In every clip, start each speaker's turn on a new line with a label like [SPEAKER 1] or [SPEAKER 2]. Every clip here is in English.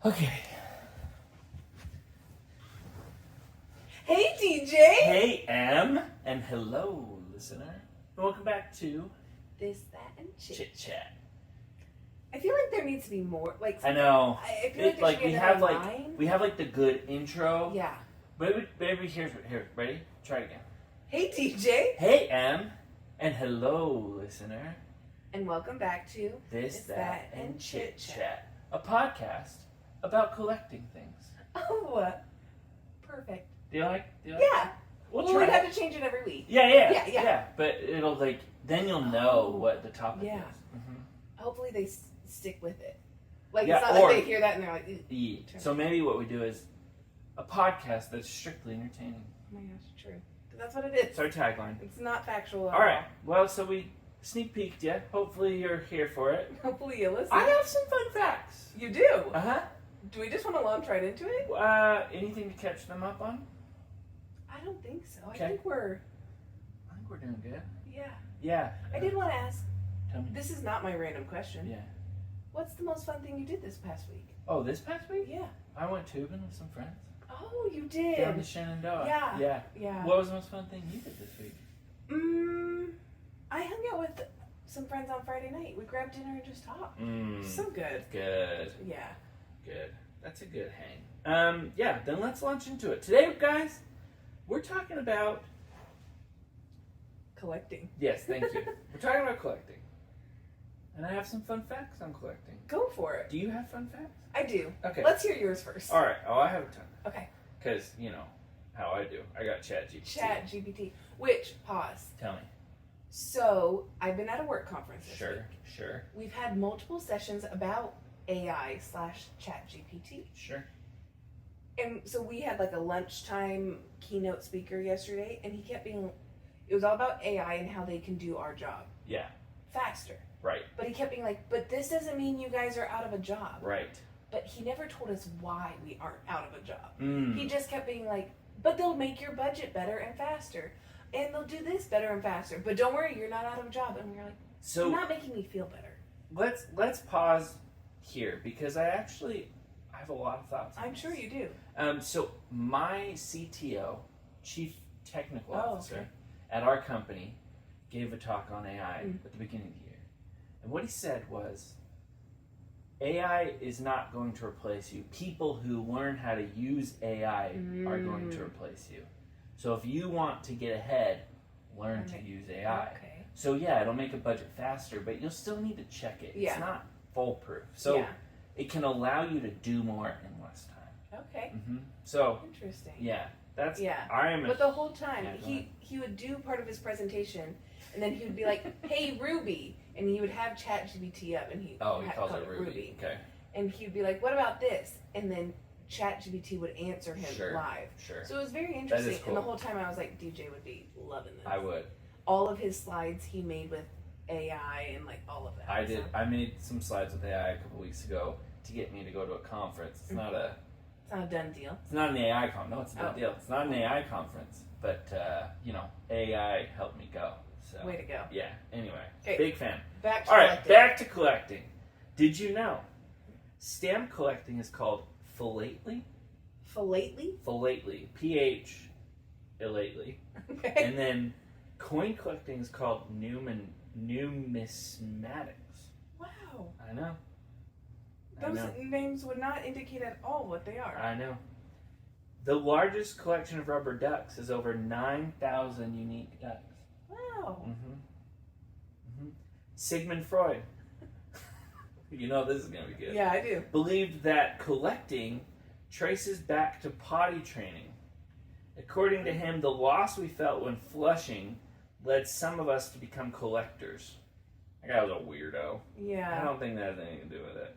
[SPEAKER 1] Okay.
[SPEAKER 2] Hey, DJ!
[SPEAKER 1] Hey, M, and hello, listener. And welcome back to
[SPEAKER 2] This, that, and
[SPEAKER 1] Chit Chat.
[SPEAKER 2] I feel like there needs to be more. Like
[SPEAKER 1] I know.
[SPEAKER 2] I feel like there should be
[SPEAKER 1] we
[SPEAKER 2] another
[SPEAKER 1] have
[SPEAKER 2] line.
[SPEAKER 1] we have the good intro.
[SPEAKER 2] Yeah.
[SPEAKER 1] Maybe here. Ready? Try it again.
[SPEAKER 2] Hey, DJ!
[SPEAKER 1] Hey, M, and hello, listener.
[SPEAKER 2] And welcome back to
[SPEAKER 1] This, that, and Chit Chat, a podcast about collecting things.
[SPEAKER 2] Oh, perfect.
[SPEAKER 1] Do you like?
[SPEAKER 2] Yeah.
[SPEAKER 1] We'll
[SPEAKER 2] Well,
[SPEAKER 1] try
[SPEAKER 2] we'd
[SPEAKER 1] it.
[SPEAKER 2] have to change it every week.
[SPEAKER 1] Yeah. But it'll then you'll know
[SPEAKER 2] Oh,
[SPEAKER 1] what the topic
[SPEAKER 2] yeah.
[SPEAKER 1] is. Mm-hmm.
[SPEAKER 2] Hopefully they stick with it. Like,
[SPEAKER 1] Yeah,
[SPEAKER 2] it's not
[SPEAKER 1] or-
[SPEAKER 2] like they hear that and they're like, "Ew."
[SPEAKER 1] Yeah.
[SPEAKER 2] Turn
[SPEAKER 1] So maybe what we do is a podcast that's strictly entertaining.
[SPEAKER 2] Oh my gosh, true. That's what it is.
[SPEAKER 1] It's our tagline.
[SPEAKER 2] It's not factual at
[SPEAKER 1] All right. Well, so we sneak peeked you. Hopefully you're here for it.
[SPEAKER 2] Hopefully you listen.
[SPEAKER 1] I have some fun facts.
[SPEAKER 2] You do?
[SPEAKER 1] Uh
[SPEAKER 2] Do we just want to launch right into it?
[SPEAKER 1] huh. Anything to catch them up on?
[SPEAKER 2] I don't think so.
[SPEAKER 1] Okay.
[SPEAKER 2] I think we're,
[SPEAKER 1] I think we're doing good.
[SPEAKER 2] yeah.
[SPEAKER 1] Yeah.
[SPEAKER 2] I did want to ask,
[SPEAKER 1] Tell me.
[SPEAKER 2] this is not my random question.
[SPEAKER 1] Yeah.
[SPEAKER 2] What's the most fun thing you did this past week?
[SPEAKER 1] Oh, this past week
[SPEAKER 2] Yeah.
[SPEAKER 1] I went tubing with some friends
[SPEAKER 2] Oh, you
[SPEAKER 1] down the
[SPEAKER 2] did.
[SPEAKER 1] Shenandoah.
[SPEAKER 2] Yeah.
[SPEAKER 1] Yeah.
[SPEAKER 2] Yeah.
[SPEAKER 1] What was the most fun thing you did this week?
[SPEAKER 2] I hung out with some friends on Friday night. We grabbed dinner and just talked. So good.
[SPEAKER 1] Good.
[SPEAKER 2] Yeah.
[SPEAKER 1] Good. That's a good hang. Yeah, then let's launch into it. Today, guys, we're talking about...
[SPEAKER 2] Collecting.
[SPEAKER 1] Yes, thank you. We're talking about collecting. And I have some fun facts on collecting.
[SPEAKER 2] Go for it.
[SPEAKER 1] Do you have fun facts?
[SPEAKER 2] I do.
[SPEAKER 1] Okay.
[SPEAKER 2] Let's hear yours first.
[SPEAKER 1] All right. Oh, I have a ton.
[SPEAKER 2] Okay.
[SPEAKER 1] Because, you know, how I do. I got ChatGPT.
[SPEAKER 2] Chat GPT. Which, pause.
[SPEAKER 1] Tell me.
[SPEAKER 2] So, I've been at a work conference this week.
[SPEAKER 1] Sure.
[SPEAKER 2] We've had multiple sessions about AI/Chat GPT.
[SPEAKER 1] Sure.
[SPEAKER 2] And so we had like a lunchtime keynote speaker yesterday, and he kept being, it was all about AI and how they can do our job
[SPEAKER 1] Yeah.
[SPEAKER 2] faster.
[SPEAKER 1] Right.
[SPEAKER 2] But he kept being like, but this doesn't mean you guys are out of a job.
[SPEAKER 1] Right.
[SPEAKER 2] But he never told us why we aren't out of a job.
[SPEAKER 1] Mm.
[SPEAKER 2] He just kept being like, but they'll make your budget better and faster. And they'll do this better and faster. But don't worry, you're not out of a job. And we were like,
[SPEAKER 1] So
[SPEAKER 2] you're not making me feel better.
[SPEAKER 1] let's pause here because I have a lot of thoughts on
[SPEAKER 2] I'm
[SPEAKER 1] this.
[SPEAKER 2] sure you do.
[SPEAKER 1] So my CTO, Chief Technical
[SPEAKER 2] Oh,
[SPEAKER 1] Officer,
[SPEAKER 2] okay.
[SPEAKER 1] at our company, gave a talk on AI
[SPEAKER 2] Mm.
[SPEAKER 1] at the beginning of the year. And what he said was, AI is not going to replace you. People who learn how to use AI are going to replace you. So if you want to get ahead, learn to use AI.
[SPEAKER 2] Okay.
[SPEAKER 1] So yeah, it'll make a budget faster, but you'll still need to check it.
[SPEAKER 2] Yeah.
[SPEAKER 1] It's not foolproof. So
[SPEAKER 2] Yeah.
[SPEAKER 1] it can allow you to do more in less time.
[SPEAKER 2] Okay.
[SPEAKER 1] So
[SPEAKER 2] Interesting.
[SPEAKER 1] yeah, that's
[SPEAKER 2] Yeah.
[SPEAKER 1] I am.
[SPEAKER 2] But the whole time,
[SPEAKER 1] Yeah, go
[SPEAKER 2] he would do part of his presentation, and then he would be like, "Hey Ruby," and he would have ChatGPT up, and he
[SPEAKER 1] oh, he
[SPEAKER 2] had
[SPEAKER 1] calls
[SPEAKER 2] called
[SPEAKER 1] it Ruby. Okay,
[SPEAKER 2] and he'd be like, "What about this?" And then ChatGPT would answer him
[SPEAKER 1] Sure.
[SPEAKER 2] live.
[SPEAKER 1] sure.
[SPEAKER 2] So it was very interesting.
[SPEAKER 1] cool.
[SPEAKER 2] And the whole time I was like, DJ would be loving this.
[SPEAKER 1] I would.
[SPEAKER 2] All of his slides he made with AI and like all of that.
[SPEAKER 1] I did.
[SPEAKER 2] So
[SPEAKER 1] I made some slides with AI a couple weeks ago to get me to go to a conference. It's not a.
[SPEAKER 2] it's not a done deal.
[SPEAKER 1] It's not an AI conference. No, it's a done
[SPEAKER 2] Oh.
[SPEAKER 1] deal. It's not an AI conference, but AI helped me go. So
[SPEAKER 2] Way to go.
[SPEAKER 1] yeah. Anyway,
[SPEAKER 2] Okay.
[SPEAKER 1] big fan.
[SPEAKER 2] Back to
[SPEAKER 1] All right,
[SPEAKER 2] collecting.
[SPEAKER 1] back to collecting. Did you know stamp collecting is called philately?
[SPEAKER 2] Philately?
[SPEAKER 1] Philately. PH illately.
[SPEAKER 2] Okay.
[SPEAKER 1] And then coin collecting is called numismatics.
[SPEAKER 2] Wow.
[SPEAKER 1] I know. I
[SPEAKER 2] Those
[SPEAKER 1] know.
[SPEAKER 2] names would not indicate at all what they are.
[SPEAKER 1] I know. The largest collection of rubber ducks is over 9,000 unique ducks.
[SPEAKER 2] Wow.
[SPEAKER 1] Sigmund Freud. You know this is going to be good.
[SPEAKER 2] Yeah, I do.
[SPEAKER 1] Believed that collecting traces back to potty training. According to him, the loss we felt when flushing led some of us to become collectors. That guy was a weirdo. I
[SPEAKER 2] Yeah.
[SPEAKER 1] don't think that has anything to do with it.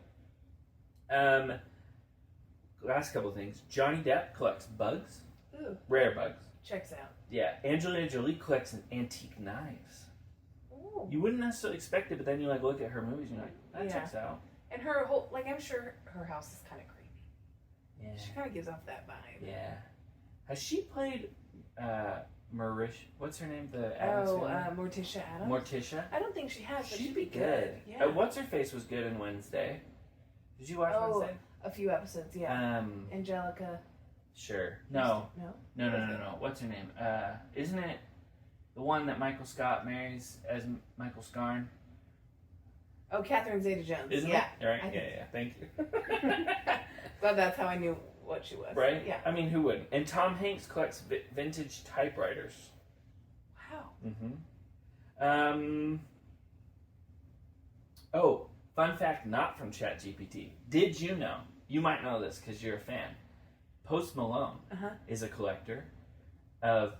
[SPEAKER 1] Last couple of things. Johnny Depp collects bugs,
[SPEAKER 2] Ooh,
[SPEAKER 1] rare bugs.
[SPEAKER 2] checks out.
[SPEAKER 1] Yeah, Angelina Jolie collects antique knives.
[SPEAKER 2] Ooh.
[SPEAKER 1] You wouldn't necessarily expect it, but then you look at her movies and you're like, that
[SPEAKER 2] Yeah.
[SPEAKER 1] checks out.
[SPEAKER 2] And her whole, I'm sure her house is kind of creepy.
[SPEAKER 1] Yeah.
[SPEAKER 2] She kind of gives off that vibe.
[SPEAKER 1] Yeah. Has she played what's her name? The Addams family?
[SPEAKER 2] Morticia Adams?
[SPEAKER 1] Morticia?
[SPEAKER 2] I don't think she has, but
[SPEAKER 1] She'd be good.
[SPEAKER 2] Yeah.
[SPEAKER 1] What's her face was good in Wednesday. Did you watch
[SPEAKER 2] Oh,
[SPEAKER 1] Wednesday?
[SPEAKER 2] A few episodes, yeah.
[SPEAKER 1] Um,
[SPEAKER 2] Angelica.
[SPEAKER 1] sure. No.
[SPEAKER 2] No?
[SPEAKER 1] No. What's her name? Isn't it the one that Michael Scott marries as Michael Scarn?
[SPEAKER 2] Oh, Catherine Zeta-Jones.
[SPEAKER 1] Isn't
[SPEAKER 2] yeah.
[SPEAKER 1] it? Right?
[SPEAKER 2] I think
[SPEAKER 1] Yeah. Thank you.
[SPEAKER 2] Well, that's how I knew what she was.
[SPEAKER 1] Right?
[SPEAKER 2] Yeah.
[SPEAKER 1] I mean, who wouldn't? And Tom Hanks collects vintage typewriters.
[SPEAKER 2] Wow.
[SPEAKER 1] Mm-hmm. Oh, fun fact not from ChatGPT. Did you know? You might know this because you're a fan. Post Malone is a collector of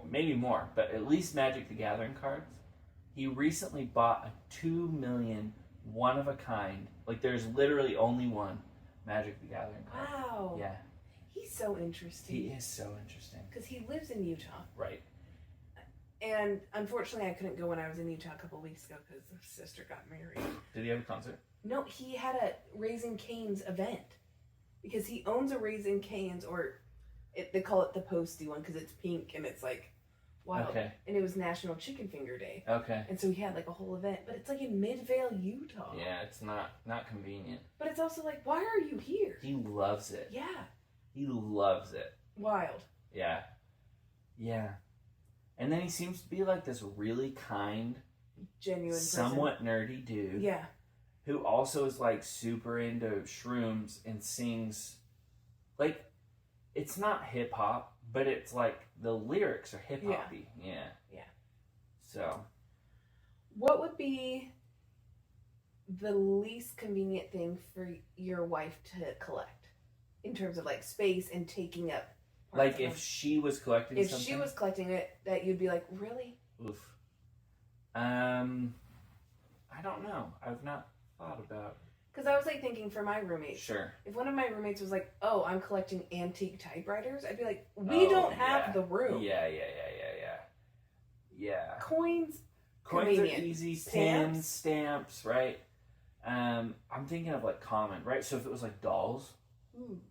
[SPEAKER 1] maybe more, but at least Magic the Gathering cards. He recently bought a 2 million one of a kind. Like there's literally only one Magic the Gathering card.
[SPEAKER 2] Wow.
[SPEAKER 1] Yeah.
[SPEAKER 2] He's so interesting.
[SPEAKER 1] He is so interesting.
[SPEAKER 2] Because he lives in Utah.
[SPEAKER 1] Right.
[SPEAKER 2] And unfortunately, I couldn't go when I was in Utah a couple weeks ago because his sister got married.
[SPEAKER 1] Did he have a concert?
[SPEAKER 2] No, he had a Raising Cane's event. Because he owns a Raising Cane's, or they call it the Posty one because it's pink and it's like wild.
[SPEAKER 1] Okay.
[SPEAKER 2] And it was National Chicken Finger Day.
[SPEAKER 1] Okay.
[SPEAKER 2] And so he had like a whole event. But it's like in Midvale, Utah.
[SPEAKER 1] Yeah, it's not convenient.
[SPEAKER 2] But it's also like, why are you here?
[SPEAKER 1] He loves it.
[SPEAKER 2] Yeah.
[SPEAKER 1] He loves it.
[SPEAKER 2] Wild.
[SPEAKER 1] Yeah. Yeah. And then he seems to be like this really kind,
[SPEAKER 2] Genuine
[SPEAKER 1] somewhat nerdy dude.
[SPEAKER 2] Yeah.
[SPEAKER 1] Who also is like super into shrooms and sings like it's not hip hop, but it's like the lyrics are hip hoppy. Yeah.
[SPEAKER 2] Yeah.
[SPEAKER 1] So
[SPEAKER 2] what would be the least convenient thing for your wife to collect in terms of like space and taking up?
[SPEAKER 1] Like if she was collecting something?
[SPEAKER 2] If she was collecting it, that you'd be like, really?
[SPEAKER 1] Oof. I don't know. I've not thought about.
[SPEAKER 2] Because I was like thinking for my roommates.
[SPEAKER 1] Sure.
[SPEAKER 2] If one of my roommates was like, oh, I'm collecting antique typewriters, I'd be like, we don't have the room.
[SPEAKER 1] Yeah.
[SPEAKER 2] Coins
[SPEAKER 1] are easy. Stamps, right? I'm thinking of like common, right? So if it was like dolls,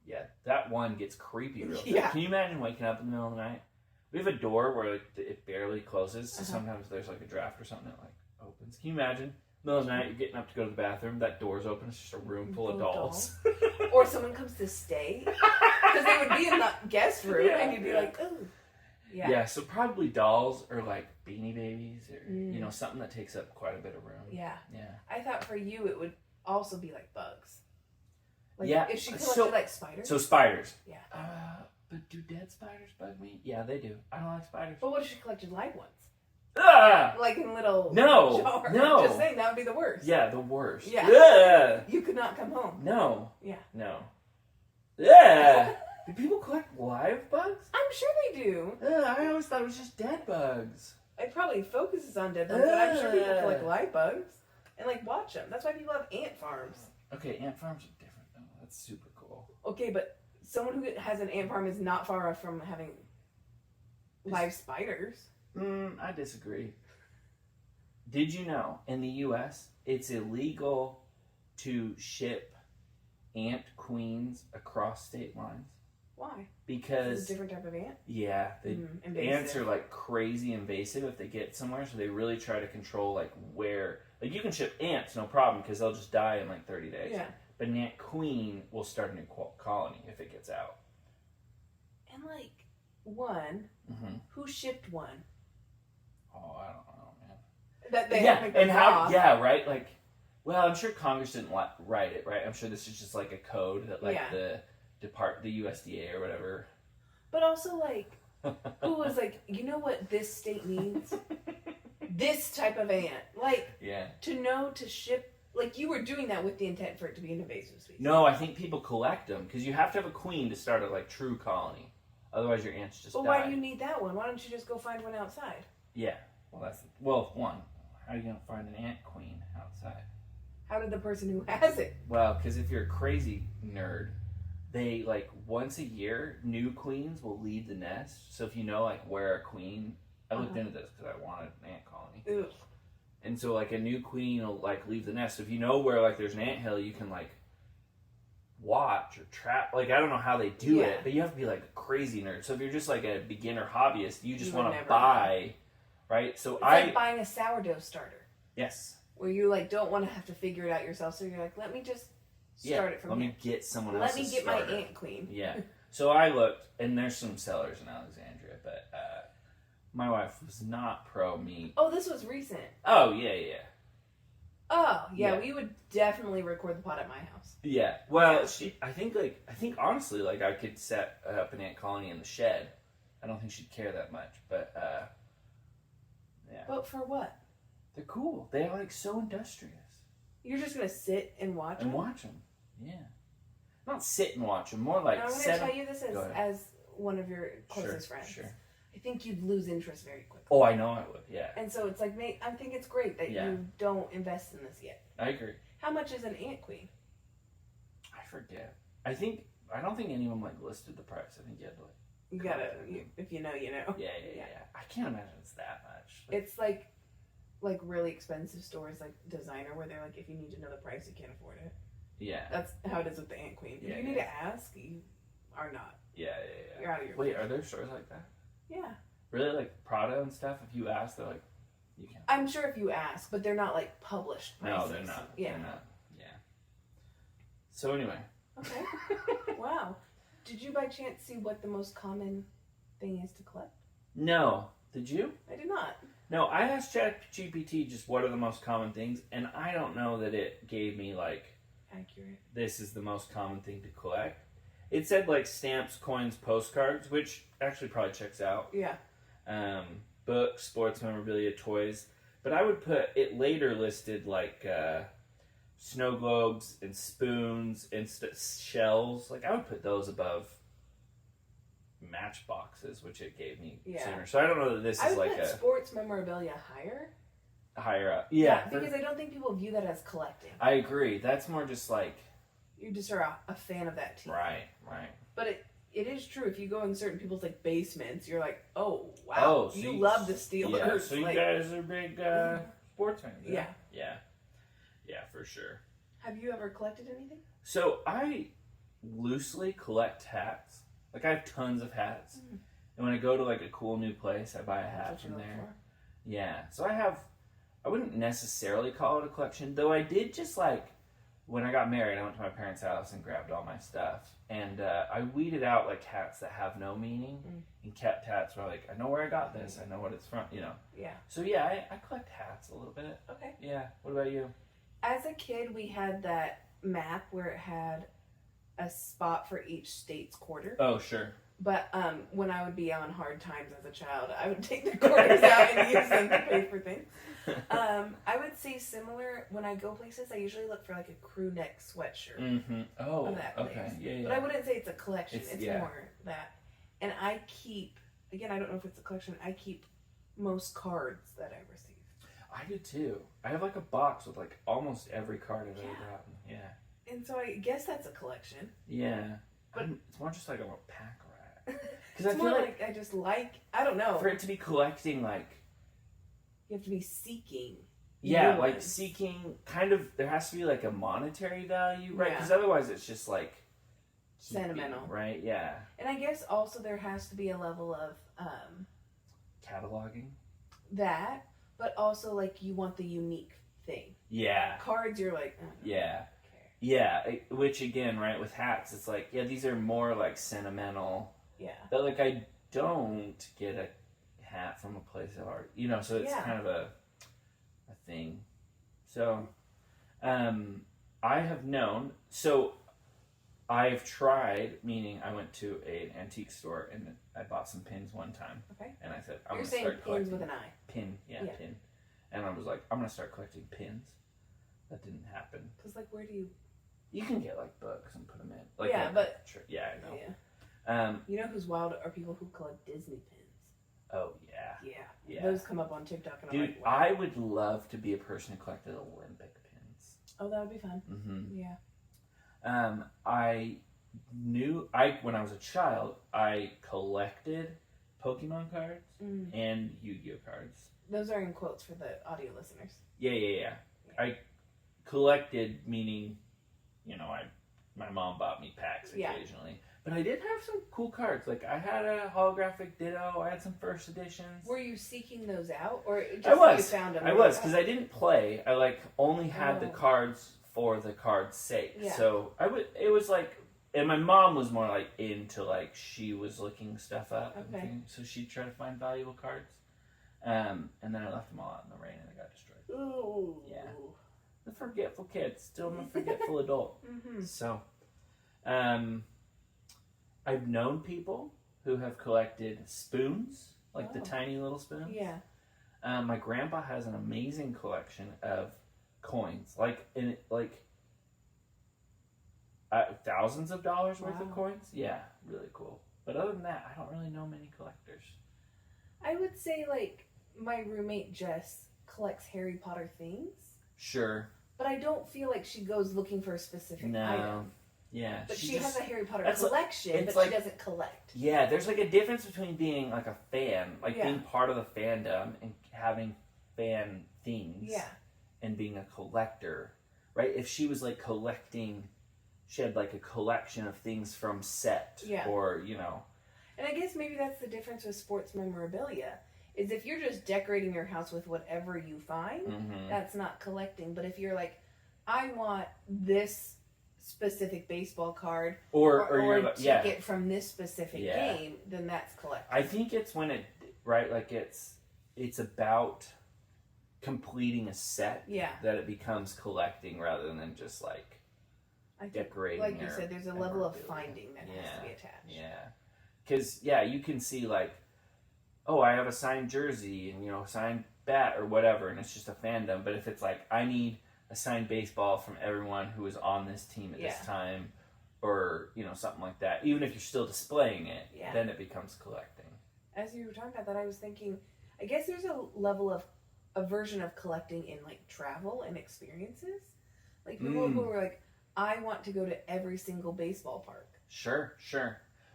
[SPEAKER 1] yeah, that one gets creepy real quick.
[SPEAKER 2] Yeah.
[SPEAKER 1] Can you imagine waking up in the middle of the night? We have a door where it barely closes, so sometimes there's like a draft or something that like opens. Can you imagine? Middle of the night, you're getting up to go to the bathroom, that door's open, it's just a room full of dolls.
[SPEAKER 2] Or someone comes to stay, because they would be in the guest room, and you'd be like, oh.
[SPEAKER 1] Yeah, so probably dolls or like Beanie Babies or, something that takes up quite a bit of room.
[SPEAKER 2] Yeah.
[SPEAKER 1] Yeah.
[SPEAKER 2] I thought for you it would also be like bugs. Like if she collected like spiders.
[SPEAKER 1] So spiders.
[SPEAKER 2] Yeah.
[SPEAKER 1] But do dead spiders bug me? Yeah, they do. I don't like spiders.
[SPEAKER 2] But what if she collected live ones?
[SPEAKER 1] Ah!
[SPEAKER 2] Like in little jars.
[SPEAKER 1] No.
[SPEAKER 2] Just saying, that would be the worst.
[SPEAKER 1] Yeah, the worst.
[SPEAKER 2] Yeah.
[SPEAKER 1] Ugh.
[SPEAKER 2] You could not come home.
[SPEAKER 1] No.
[SPEAKER 2] Yeah.
[SPEAKER 1] No. Yeah. Do people collect live bugs?
[SPEAKER 2] I'm sure they do.
[SPEAKER 1] I always thought it was just dead bugs.
[SPEAKER 2] It probably focuses on dead bugs, but I'm sure people collect live bugs and like watch them. That's why people have ant farms.
[SPEAKER 1] Okay, ant farms are different though. That's super cool.
[SPEAKER 2] Okay, but someone who has an ant farm is not far off from having live spiders.
[SPEAKER 1] I disagree. Did you know in the U.S. it's illegal to ship ant queens across state lines?
[SPEAKER 2] Why?
[SPEAKER 1] Because
[SPEAKER 2] it's a different type of ant?
[SPEAKER 1] Yeah, ants are like crazy invasive if they get somewhere, so they really try to control like where. Like you can ship ants, no problem, because they'll just die in like 30 days.
[SPEAKER 2] Yeah.
[SPEAKER 1] But an ant queen will start a new colony if it gets out.
[SPEAKER 2] And like who shipped one?
[SPEAKER 1] Oh, I don't know, man.
[SPEAKER 2] That they have to make them off.
[SPEAKER 1] Yeah, right. Like, well, I'm sure Congress didn't write it, right? I'm sure this is just like a code that like the USDA or whatever.
[SPEAKER 2] But also like, who was like, you know what this state needs? This type of ant, like, to ship. Like, you were doing that with the intent for it to be an invasive species.
[SPEAKER 1] No, I think people collect them because you have to have a queen to start a like true colony. Otherwise, your ants just die.
[SPEAKER 2] Why do you need that one? Why don't you just go find one outside?
[SPEAKER 1] Yeah. One. How are you gonna find an ant queen outside?
[SPEAKER 2] How did the person who has it?
[SPEAKER 1] Well, because if you're a crazy nerd, they like once a year new queens will leave the nest. So if you know like where a queen, I looked into this because I wanted an ant colony.
[SPEAKER 2] Ugh.
[SPEAKER 1] And so like a new queen will like leave the nest. So if you know where like there's an anthill, you can like watch or trap. Like I don't know how they do it, but you have to be like a crazy nerd. So if you're just like a beginner hobbyist, you just want to buy, right? So
[SPEAKER 2] it's like buying a sourdough starter.
[SPEAKER 1] Yes.
[SPEAKER 2] Where you like don't want to have to figure it out yourself. So you're like, let me just start it from
[SPEAKER 1] let
[SPEAKER 2] here.
[SPEAKER 1] me get someone
[SPEAKER 2] Let
[SPEAKER 1] else's
[SPEAKER 2] me get my
[SPEAKER 1] starter.
[SPEAKER 2] Ant Queen.
[SPEAKER 1] Yeah. So I looked, and there's some sellers in Alexandria, but my wife was not pro meat.
[SPEAKER 2] Oh, this was recent.
[SPEAKER 1] Oh, yeah.
[SPEAKER 2] Oh,
[SPEAKER 1] Yeah.
[SPEAKER 2] we would definitely record the pod at my house.
[SPEAKER 1] Yeah. Well, I think honestly, like, I could set up an ant colony in the shed. I don't think she'd care that much, but, yeah.
[SPEAKER 2] But for what?
[SPEAKER 1] They're cool. They're, like, so industrious.
[SPEAKER 2] You're just going to sit and watch
[SPEAKER 1] And
[SPEAKER 2] them?
[SPEAKER 1] watch them. Yeah. Not sit and watch them, more like
[SPEAKER 2] I'm going to tell you this as one of your closest friends.
[SPEAKER 1] Sure.
[SPEAKER 2] I think you'd lose interest very quickly.
[SPEAKER 1] Oh, I know I would, yeah.
[SPEAKER 2] And so it's like, mate, I think it's great that you don't invest in this yet.
[SPEAKER 1] I agree.
[SPEAKER 2] How much is an Ant Queen?
[SPEAKER 1] I forget. I don't think anyone, like, listed the price. I think you had to, like...
[SPEAKER 2] You gotta, if you know, you know.
[SPEAKER 1] Yeah. I can't imagine it's that much. Like,
[SPEAKER 2] It's like really expensive stores like Designer where they're like, if you need to know the price, you can't afford it.
[SPEAKER 1] yeah.
[SPEAKER 2] That's how it is with the Ant Queen. If
[SPEAKER 1] Yeah,
[SPEAKER 2] you need to ask, you are not.
[SPEAKER 1] Yeah.
[SPEAKER 2] You're out of your
[SPEAKER 1] Wait, are there stores like that?
[SPEAKER 2] Yeah.
[SPEAKER 1] Really? Like Prada and stuff? If you ask, they're like, you can't.
[SPEAKER 2] I'm sure if you ask, but they're not like published prices.
[SPEAKER 1] No, they're not.
[SPEAKER 2] Yeah.
[SPEAKER 1] They're not. Yeah. So anyway.
[SPEAKER 2] Okay. Wow. Did you by chance see what the most common thing is to collect?
[SPEAKER 1] No. Did you?
[SPEAKER 2] I did not.
[SPEAKER 1] No, I asked ChatGPT just what are the most common things, and I don't know that it gave me like
[SPEAKER 2] Accurate.
[SPEAKER 1] this is the most common thing to collect. It said like stamps, coins, postcards, which actually probably checks out.
[SPEAKER 2] Yeah.
[SPEAKER 1] Books, sports memorabilia, toys. But I would put it later listed like snow globes and spoons and shells. Like I would put those above matchboxes, which it gave me sooner. So I don't know that this
[SPEAKER 2] I
[SPEAKER 1] is
[SPEAKER 2] would
[SPEAKER 1] like
[SPEAKER 2] put sports memorabilia higher
[SPEAKER 1] up. Yeah,
[SPEAKER 2] because I don't think people view that as collecting.
[SPEAKER 1] I agree. That's more just like
[SPEAKER 2] You just are a fan of that team.
[SPEAKER 1] right.
[SPEAKER 2] But it is true. If you go in certain people's like basements, you're like, oh wow,
[SPEAKER 1] so
[SPEAKER 2] you love the Steelers.
[SPEAKER 1] Yeah, so you
[SPEAKER 2] like,
[SPEAKER 1] guys are big sports fans. Yeah, for sure.
[SPEAKER 2] Have you ever collected anything?
[SPEAKER 1] So I loosely collect hats. Like I have tons of hats, and when I go to like a cool new place, I buy a hat from there. Yeah, so I wouldn't necessarily call it a collection, though I did just like, when I got married, I went to my parents' house and grabbed all my stuff. And I weeded out like hats that have no meaning and kept hats where like, I know where I got this, I know what it's from, you know.
[SPEAKER 2] Yeah.
[SPEAKER 1] So yeah, I collect hats a little bit.
[SPEAKER 2] Okay.
[SPEAKER 1] Yeah, what about you?
[SPEAKER 2] As a kid, we had that map where it had a spot for each state's quarter.
[SPEAKER 1] Oh, sure.
[SPEAKER 2] But when I would be on hard times as a child, I would take the quarters out and use them to pay for things. I would say similar, when I go places, I usually look for like a crew neck sweatshirt.
[SPEAKER 1] Mm-hmm. Oh,
[SPEAKER 2] of that place.
[SPEAKER 1] okay. Yeah.
[SPEAKER 2] But I wouldn't say it's a collection. It's
[SPEAKER 1] yeah.
[SPEAKER 2] more that. And I keep, again, I don't know if it's a collection, I keep most cards that I receive.
[SPEAKER 1] I do too. I have like a box with like almost every card I've ever gotten. Yeah.
[SPEAKER 2] And so I guess that's a collection.
[SPEAKER 1] Yeah.
[SPEAKER 2] But
[SPEAKER 1] it's more just like a pack rat.
[SPEAKER 2] It's
[SPEAKER 1] I feel
[SPEAKER 2] more like I just like, I don't know.
[SPEAKER 1] For it to be collecting like...
[SPEAKER 2] You have to be seeking.
[SPEAKER 1] Yeah, like seeking kind of, there has to be like a monetary value, right? Because otherwise it's just like...
[SPEAKER 2] Sentimental.
[SPEAKER 1] Right, yeah.
[SPEAKER 2] And I guess also there has to be a level of...
[SPEAKER 1] cataloging?
[SPEAKER 2] That, but also like you want the unique thing.
[SPEAKER 1] Yeah.
[SPEAKER 2] Cards, you're like... Oh,
[SPEAKER 1] yeah. Yeah, which again, right, with hats, it's like, yeah, these are more like sentimental.
[SPEAKER 2] Yeah.
[SPEAKER 1] But like I don't get a hat from a place of art, you know, so it's kind of a thing. So, I have known, so I've tried, meaning I went to an antique store and I bought some pins one time.
[SPEAKER 2] Okay.
[SPEAKER 1] And I said, I'm
[SPEAKER 2] You're
[SPEAKER 1] going to
[SPEAKER 2] saying
[SPEAKER 1] start collecting.
[SPEAKER 2] pins with an I.
[SPEAKER 1] Pin, pin. And I was like, I'm going to start collecting pins. That didn't happen.
[SPEAKER 2] Because like, where do you...
[SPEAKER 1] You can get like books and put them in. Like,
[SPEAKER 2] yeah, but...
[SPEAKER 1] Yeah, I know.
[SPEAKER 2] Yeah. You know who's wild are people who collect Disney pins.
[SPEAKER 1] Oh, yeah.
[SPEAKER 2] Yeah. Those come up on TikTok and
[SPEAKER 1] Dude,
[SPEAKER 2] I'm like, wow.
[SPEAKER 1] I would love to be a person who collected Olympic pins.
[SPEAKER 2] Oh, that would be fun.
[SPEAKER 1] Mm-hmm.
[SPEAKER 2] Yeah.
[SPEAKER 1] When I was a child, I collected Pokemon cards and Yu-Gi-Oh cards.
[SPEAKER 2] Those are in quotes for the audio listeners.
[SPEAKER 1] Yeah. I collected, meaning, you know, my mom bought me packs occasionally. But I did have some cool cards. Like, I had a holographic Ditto. I had some first editions.
[SPEAKER 2] Were you seeking those out? Or just
[SPEAKER 1] I was.
[SPEAKER 2] you found them?
[SPEAKER 1] I was, because I didn't play. I, like, only had the cards for the card's sake.
[SPEAKER 2] Yeah.
[SPEAKER 1] So it was like, and my mom was more like into like, she was looking stuff up.
[SPEAKER 2] Okay.
[SPEAKER 1] And so she'd try to find valuable cards. And then I left them all out in the rain and they got destroyed.
[SPEAKER 2] Ooh.
[SPEAKER 1] Yeah. The forgetful kid, still a forgetful adult.
[SPEAKER 2] Mm-hmm.
[SPEAKER 1] So, I've known people who have collected spoons, like the tiny little spoons.
[SPEAKER 2] Yeah.
[SPEAKER 1] My grandpa has an amazing collection of coins, thousands of dollars worth of coins. Yeah, really cool. But other than that, I don't really know many collectors.
[SPEAKER 2] I would say like my roommate Jess collects Harry Potter things.
[SPEAKER 1] Sure.
[SPEAKER 2] But I don't feel like she goes looking for a specific item.
[SPEAKER 1] Yeah.
[SPEAKER 2] But she has a Harry Potter
[SPEAKER 1] that's
[SPEAKER 2] collection, but
[SPEAKER 1] like,
[SPEAKER 2] she doesn't collect.
[SPEAKER 1] Yeah, there's like a difference between being like a fan, like being part of the fandom and having fan things.
[SPEAKER 2] Yeah.
[SPEAKER 1] And being a collector, right? If she was like collecting, she had like a collection of things from set, or you know.
[SPEAKER 2] And I guess maybe that's the difference with sports memorabilia. Is if you're just decorating your house with whatever you find, that's not collecting. But if you're like, I want this specific baseball card or a ticket from this specific game, then that's collecting.
[SPEAKER 1] I think it's when it, right, like it's about completing a set that it becomes collecting rather than just like decorating.
[SPEAKER 2] Like you said, there's a level of finding that has to be attached.
[SPEAKER 1] Yeah. Because, you can see like, oh, I have a signed jersey and, signed bat or whatever, and it's just a fandom. But if it's like, I need a signed baseball from everyone who was on this team at this time, or, something like that, even if you're still displaying it, then it becomes collecting.
[SPEAKER 2] As you were talking about that, I was thinking, I guess there's a level of, a version of collecting in like travel and experiences. Like people who are like, I want to go to every single baseball park.
[SPEAKER 1] Sure.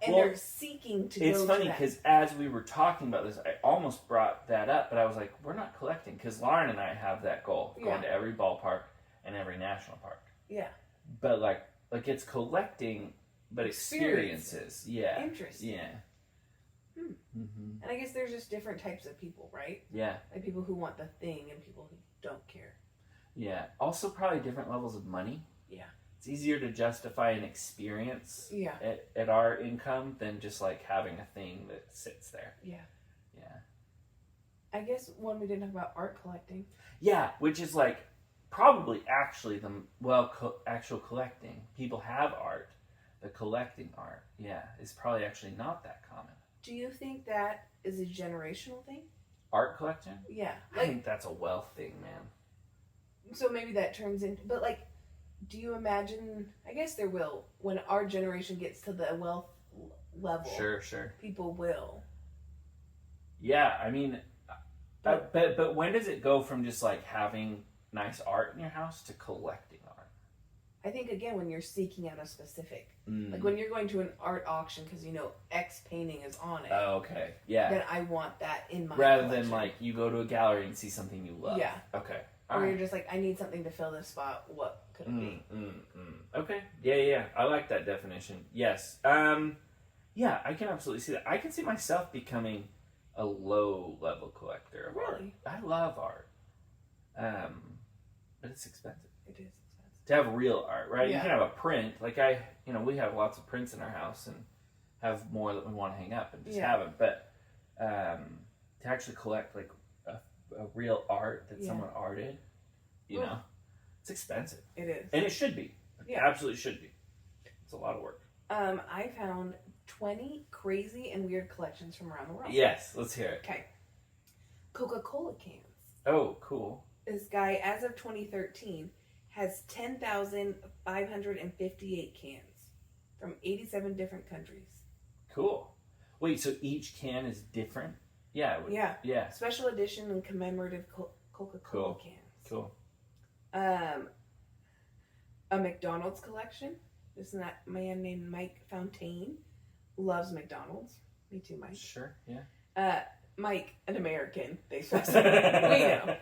[SPEAKER 2] And they're seeking to go to that.
[SPEAKER 1] It's funny because as we were talking about this, I almost brought that up, but I was like, we're not collecting, because Lauren and I have that goal, going to every ballpark and every national park.
[SPEAKER 2] Yeah.
[SPEAKER 1] But like it's collecting, but experiences. Yeah.
[SPEAKER 2] Interesting.
[SPEAKER 1] Yeah.
[SPEAKER 2] And I guess there's just different types of people, right?
[SPEAKER 1] Yeah.
[SPEAKER 2] Like people who want the thing and people who don't care.
[SPEAKER 1] Yeah. Also probably different levels of money.
[SPEAKER 2] Yeah.
[SPEAKER 1] It's easier to justify an experience
[SPEAKER 2] Yeah.
[SPEAKER 1] at our income than just like having a thing that sits there.
[SPEAKER 2] Yeah.
[SPEAKER 1] Yeah.
[SPEAKER 2] I guess one we didn't talk about art collecting.
[SPEAKER 1] Yeah, which is like probably actually actual collecting. People have art. The collecting art, is probably actually not that common.
[SPEAKER 2] Do you think that is a generational thing?
[SPEAKER 1] Art collecting?
[SPEAKER 2] Yeah.
[SPEAKER 1] I think that's a wealth thing, man.
[SPEAKER 2] So maybe that turns into, but like, do you imagine, I guess there will, when our generation gets to the wealth level.
[SPEAKER 1] Sure.
[SPEAKER 2] People will.
[SPEAKER 1] Yeah, I mean, but when does it go from just like having nice art in your house to collecting art?
[SPEAKER 2] I think again when you're seeking out a specific, like when you're going to an art auction because X painting is on it.
[SPEAKER 1] Oh, okay. Yeah.
[SPEAKER 2] Then I want that in my
[SPEAKER 1] rather
[SPEAKER 2] collection.
[SPEAKER 1] than like you go to a gallery and see something you love.
[SPEAKER 2] Yeah.
[SPEAKER 1] Okay.
[SPEAKER 2] Or you're just like, I need something to fill this spot. What could it be?
[SPEAKER 1] Okay. Yeah. I like that definition. Yes. Yeah, I can absolutely see that. I can see myself becoming a low-level collector of art. I love art. But it's expensive.
[SPEAKER 2] It is expensive.
[SPEAKER 1] To have real art, right?
[SPEAKER 2] Yeah.
[SPEAKER 1] You can have a print. Like we have lots of prints in our house and have more that we want to hang up and just have it. But to actually collect like a real art that someone arted, it's expensive.
[SPEAKER 2] It is.
[SPEAKER 1] And it should be. It absolutely should be. It's a lot of work.
[SPEAKER 2] I found 20 crazy and weird collections from around the world.
[SPEAKER 1] Yes, let's hear it.
[SPEAKER 2] Okay. Coca-Cola cans.
[SPEAKER 1] Oh, cool.
[SPEAKER 2] This guy, as of 2013, has 10,558 cans from 87 different countries.
[SPEAKER 1] Cool. Wait, so each can is different? Yeah. Yeah.
[SPEAKER 2] Special edition and commemorative Coca-Cola cans.
[SPEAKER 1] Cool.
[SPEAKER 2] A McDonald's collection. This is that man named Mike Fontaine. Loves McDonald's. Me too, Mike.
[SPEAKER 1] Sure, yeah.
[SPEAKER 2] Mike, an American, they specify. We know.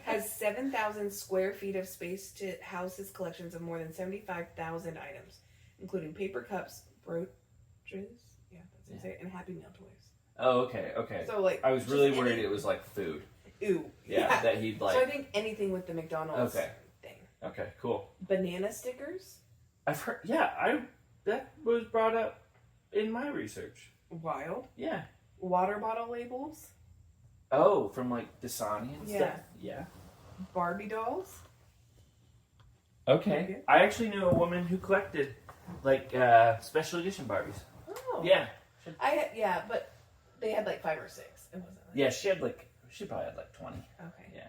[SPEAKER 2] Has 7,000 square feet of space to house his collections of more than 75,000 items, including paper cups, brooches, that's what I say, and Happy Meal toys.
[SPEAKER 1] Oh, okay.
[SPEAKER 2] So like,
[SPEAKER 1] I was really worried it was like food.
[SPEAKER 2] Ooh.
[SPEAKER 1] Yeah, that he'd like.
[SPEAKER 2] So I think anything with the McDonald's thing.
[SPEAKER 1] Okay, cool.
[SPEAKER 2] Banana stickers.
[SPEAKER 1] I've heard. That was brought up in my research.
[SPEAKER 2] Wild.
[SPEAKER 1] Yeah.
[SPEAKER 2] Water bottle labels.
[SPEAKER 1] Oh, from like Dasani and stuff. Yeah.
[SPEAKER 2] Barbie dolls.
[SPEAKER 1] Okay. I actually knew a woman who collected like special edition Barbies.
[SPEAKER 2] Oh.
[SPEAKER 1] Yeah.
[SPEAKER 2] But they had like 5 or 6. It wasn't. Like...
[SPEAKER 1] Yeah, she probably had like 20.
[SPEAKER 2] Okay.
[SPEAKER 1] Yeah.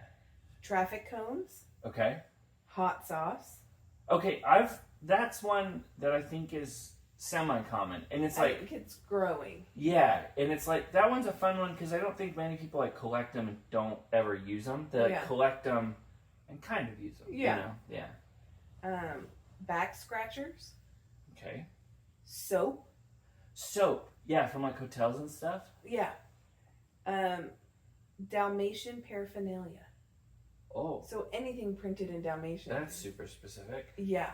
[SPEAKER 2] Traffic cones.
[SPEAKER 1] Okay.
[SPEAKER 2] Hot sauce.
[SPEAKER 1] Okay, that's one that I think is semi-common, and it's like
[SPEAKER 2] I think it's growing.
[SPEAKER 1] Yeah, and it's like that one's a fun one because I don't think many people like collect them and don't ever use them. They like, collect them and kind of use them.
[SPEAKER 2] Yeah.
[SPEAKER 1] You know? Yeah.
[SPEAKER 2] Back scratchers.
[SPEAKER 1] Okay.
[SPEAKER 2] Soap.
[SPEAKER 1] Yeah, from like hotels and stuff.
[SPEAKER 2] Yeah. Dalmatian paraphernalia.
[SPEAKER 1] Oh.
[SPEAKER 2] So anything printed in Dalmatian.
[SPEAKER 1] That's super specific.
[SPEAKER 2] Yeah.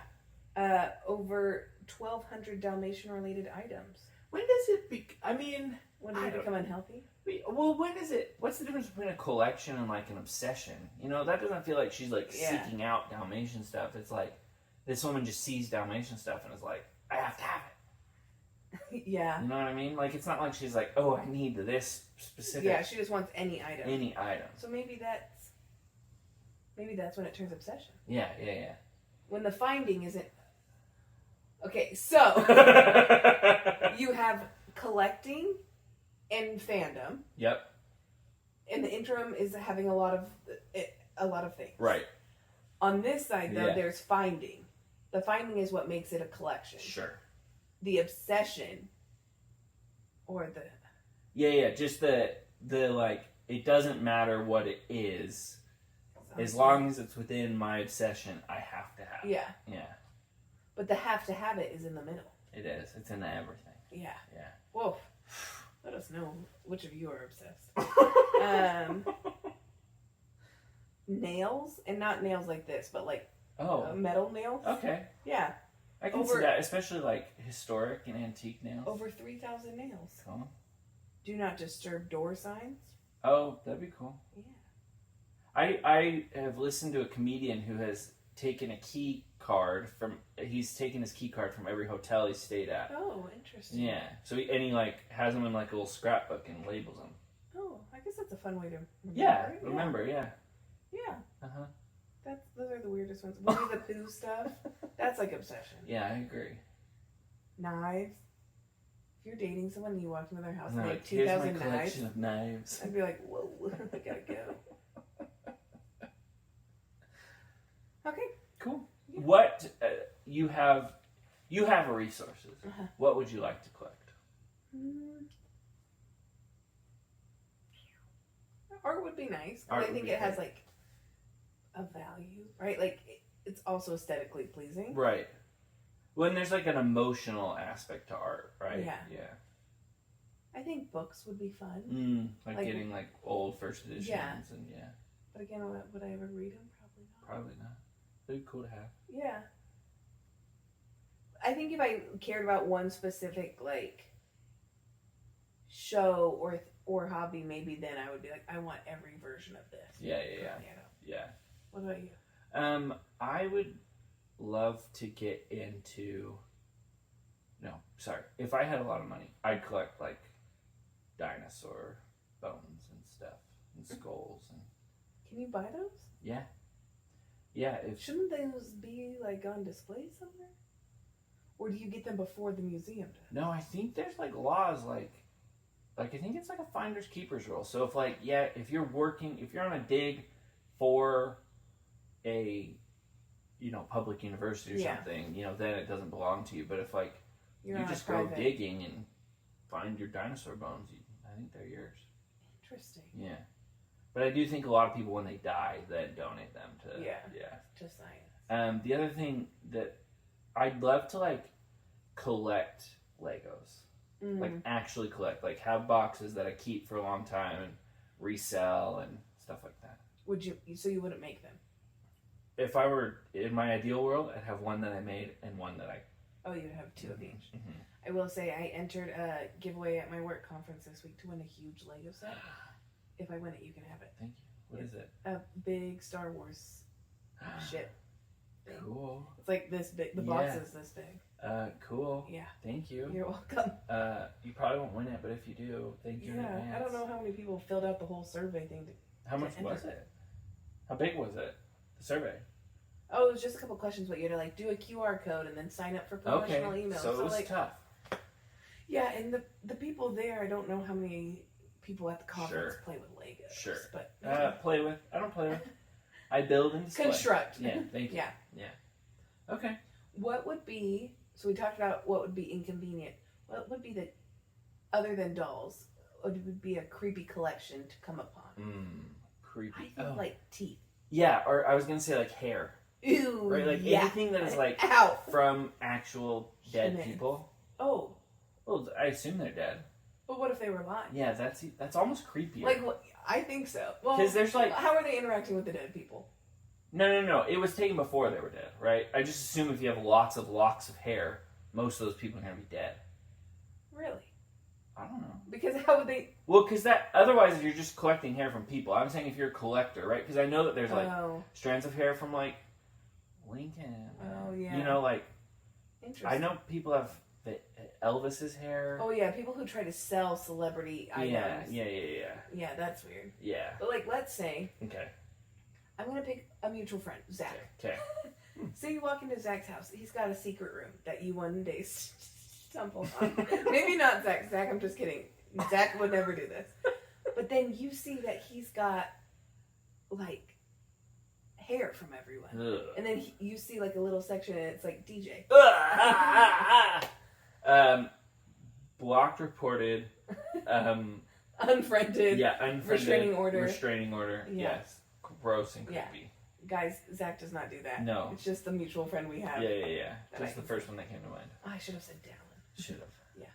[SPEAKER 2] Over 1,200 Dalmatian related items.
[SPEAKER 1] When does it
[SPEAKER 2] when does it become unhealthy?
[SPEAKER 1] Well, what's the difference between a collection and like an obsession? You know, that doesn't feel like she's like seeking out Dalmatian stuff. It's like this woman just sees Dalmatian stuff and is like, I have to have it.
[SPEAKER 2] Yeah.
[SPEAKER 1] You know what I mean? Like, it's not like she's like, oh, I need this specific.
[SPEAKER 2] Yeah, she just wants any item.
[SPEAKER 1] Any item.
[SPEAKER 2] So maybe that's when it turns obsession.
[SPEAKER 1] Yeah.
[SPEAKER 2] When the finding isn't. Okay, so you have collecting and fandom.
[SPEAKER 1] Yep.
[SPEAKER 2] And the interim is having a lot of things. Right. On this side, though, there's finding. The finding is what makes it a collection.
[SPEAKER 1] Sure.
[SPEAKER 2] The obsession, or the.
[SPEAKER 1] Yeah. Just the like. It doesn't matter what it is, as long as it's within my obsession. I have to have.
[SPEAKER 2] Yeah.
[SPEAKER 1] Yeah.
[SPEAKER 2] But the have to have it is in the middle.
[SPEAKER 1] It is. It's in everything.
[SPEAKER 2] Yeah.
[SPEAKER 1] Yeah.
[SPEAKER 2] Whoa. Let us know which of you are obsessed. Nails, and not nails like this, but like metal nails.
[SPEAKER 1] Okay.
[SPEAKER 2] Yeah.
[SPEAKER 1] I can see that, especially like historic and antique nails.
[SPEAKER 2] Over 3,000 nails.
[SPEAKER 1] Cool.
[SPEAKER 2] Do not disturb door signs.
[SPEAKER 1] Oh, that'd be cool.
[SPEAKER 2] Yeah.
[SPEAKER 1] I have listened to a comedian who has taken a key card he's taken his key card from every hotel he stayed at.
[SPEAKER 2] Oh, interesting.
[SPEAKER 1] Yeah. So he like has them in like a little scrapbook and labels them.
[SPEAKER 2] Oh, I guess that's a fun way to remember.
[SPEAKER 1] Yeah. Remember. Yeah.
[SPEAKER 2] Yeah.
[SPEAKER 1] Uh-huh.
[SPEAKER 2] Those are the weirdest ones. Winnie the Pooh stuff. That's like obsession.
[SPEAKER 1] Yeah, I agree.
[SPEAKER 2] Knives. If you're dating someone and you walk into their house and they have
[SPEAKER 1] here's
[SPEAKER 2] 2,000
[SPEAKER 1] my collection of knives.
[SPEAKER 2] I'd be like, whoa, I gotta go. Okay.
[SPEAKER 1] Cool. Yeah. What you have resources. Uh-huh. What would you like to collect?
[SPEAKER 2] Art would be nice. I think it has like a value, right? Like it's also aesthetically pleasing.
[SPEAKER 1] Right. When there's like an emotional aspect to art, right?
[SPEAKER 2] Yeah.
[SPEAKER 1] Yeah.
[SPEAKER 2] I think books would be fun.
[SPEAKER 1] Like getting like old first editions and
[SPEAKER 2] But again, would I ever read them? Probably not.
[SPEAKER 1] Probably not. It'd be cool to have.
[SPEAKER 2] Yeah. I think if I cared about one specific like show or hobby, maybe then I would be like, I want every version of this.
[SPEAKER 1] Yeah.
[SPEAKER 2] What about you?
[SPEAKER 1] I would love to get into. No, sorry. If I had a lot of money, I'd collect like dinosaur bones and stuff and skulls and.
[SPEAKER 2] Can you buy those?
[SPEAKER 1] Yeah.
[SPEAKER 2] Shouldn't those be like on display somewhere? Or do you get them before the museum does?
[SPEAKER 1] No, I think there's like laws like I think it's like a finder's keeper's rule. So if you're on a dig for a public university or something, then it doesn't belong to you. But if like you just go digging and find your dinosaur bones, I think they're yours.
[SPEAKER 2] Interesting.
[SPEAKER 1] Yeah. But I do think a lot of people, when they die, then donate them to
[SPEAKER 2] to science.
[SPEAKER 1] The other thing that I'd love to like collect Legos, like actually collect, like have boxes that I keep for a long time and resell and stuff like that.
[SPEAKER 2] Would you? So you wouldn't make them?
[SPEAKER 1] If I were in my ideal world, I'd have one that I made and one that I.
[SPEAKER 2] Oh, you'd have 2 of each.
[SPEAKER 1] Mm-hmm.
[SPEAKER 2] I will say I entered a giveaway at my work conference this week to win a huge Lego set. If I win it, you can have it.
[SPEAKER 1] Thank you. What is it?
[SPEAKER 2] A big Star Wars ship. thing.
[SPEAKER 1] Cool.
[SPEAKER 2] It's like this big. The box is this big.
[SPEAKER 1] Cool.
[SPEAKER 2] Yeah.
[SPEAKER 1] Thank you.
[SPEAKER 2] You're welcome.
[SPEAKER 1] You probably won't win it, but if you do, thank you in advance.
[SPEAKER 2] I don't know how many people filled out the whole survey thing.
[SPEAKER 1] How much was it? How big was it? The survey?
[SPEAKER 2] Oh, it was just a couple questions, but you had to like do a QR code and then sign up for promotional emails.
[SPEAKER 1] So it was
[SPEAKER 2] like,
[SPEAKER 1] tough.
[SPEAKER 2] Yeah, and the people there, I don't know how many people at the conference play with Legos.
[SPEAKER 1] Sure.
[SPEAKER 2] But
[SPEAKER 1] play with. I don't play with. I build and display.
[SPEAKER 2] Construct.
[SPEAKER 1] Yeah, thank you.
[SPEAKER 2] Yeah.
[SPEAKER 1] Okay.
[SPEAKER 2] What would be, so we talked about what would be inconvenient. What would be the, other than dolls, what would be a creepy collection to come upon?
[SPEAKER 1] Creepy.
[SPEAKER 2] I think like teeth.
[SPEAKER 1] Yeah, or I was going to say like hair.
[SPEAKER 2] Ew.
[SPEAKER 1] Right? Like anything that is like from actual dead people.
[SPEAKER 2] Oh.
[SPEAKER 1] Well, I assume they're dead.
[SPEAKER 2] But what if they were alive?
[SPEAKER 1] Yeah, that's almost creepier.
[SPEAKER 2] Like, I think so. Well,
[SPEAKER 1] because there's like,
[SPEAKER 2] how are they interacting with the dead people?
[SPEAKER 1] No. It was taken before they were dead, right? I just assume if you have lots of locks of hair, most of those people are going to be dead.
[SPEAKER 2] Really?
[SPEAKER 1] I don't know.
[SPEAKER 2] Because how would they?
[SPEAKER 1] Well, because otherwise you're just collecting hair from people. I'm saying if you're a collector, right? Because I know that there's like strands of hair from like Lincoln.
[SPEAKER 2] Oh yeah.
[SPEAKER 1] You know, like
[SPEAKER 2] interesting.
[SPEAKER 1] I know people have Elvis's hair.
[SPEAKER 2] Oh yeah, people who try to sell celebrity items.
[SPEAKER 1] Yeah.
[SPEAKER 2] Yeah, that's weird.
[SPEAKER 1] Yeah.
[SPEAKER 2] But like, let's say.
[SPEAKER 1] Okay.
[SPEAKER 2] I'm gonna pick a mutual friend, Zach.
[SPEAKER 1] Okay.
[SPEAKER 2] Say you walk into Zach's house. He's got a secret room that you one day stumble on. Maybe not Zach. Zach, I'm just kidding. Zach would never do this. But then you see that he's got like hair from everyone, and then you see like a little section, and it's like DJ.
[SPEAKER 1] Blocked, reported,
[SPEAKER 2] unfriended.
[SPEAKER 1] Yeah, unfriended.
[SPEAKER 2] Restraining order.
[SPEAKER 1] Restraining order. Yeah. Yes. Gross and creepy. Yeah.
[SPEAKER 2] Guys, Zach does not do that.
[SPEAKER 1] No.
[SPEAKER 2] It's just the mutual friend we have.
[SPEAKER 1] Yeah. Just the first one that came to mind.
[SPEAKER 2] I should have said Dallin.
[SPEAKER 1] Should have.
[SPEAKER 2] Yeah.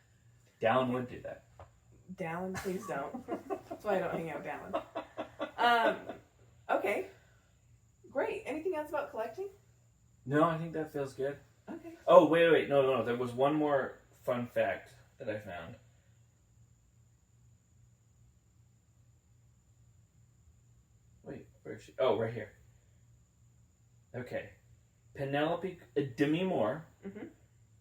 [SPEAKER 1] Dallin would do that.
[SPEAKER 2] Dallin, please don't. That's why I don't hang out with Dallin. Okay. Great. Anything else about collecting?
[SPEAKER 1] No, I think that feels good.
[SPEAKER 2] Okay.
[SPEAKER 1] Oh, wait. No. There was one more fun fact that I found. Wait, where is she? Oh, right here. Okay. Penelope Demi Moore,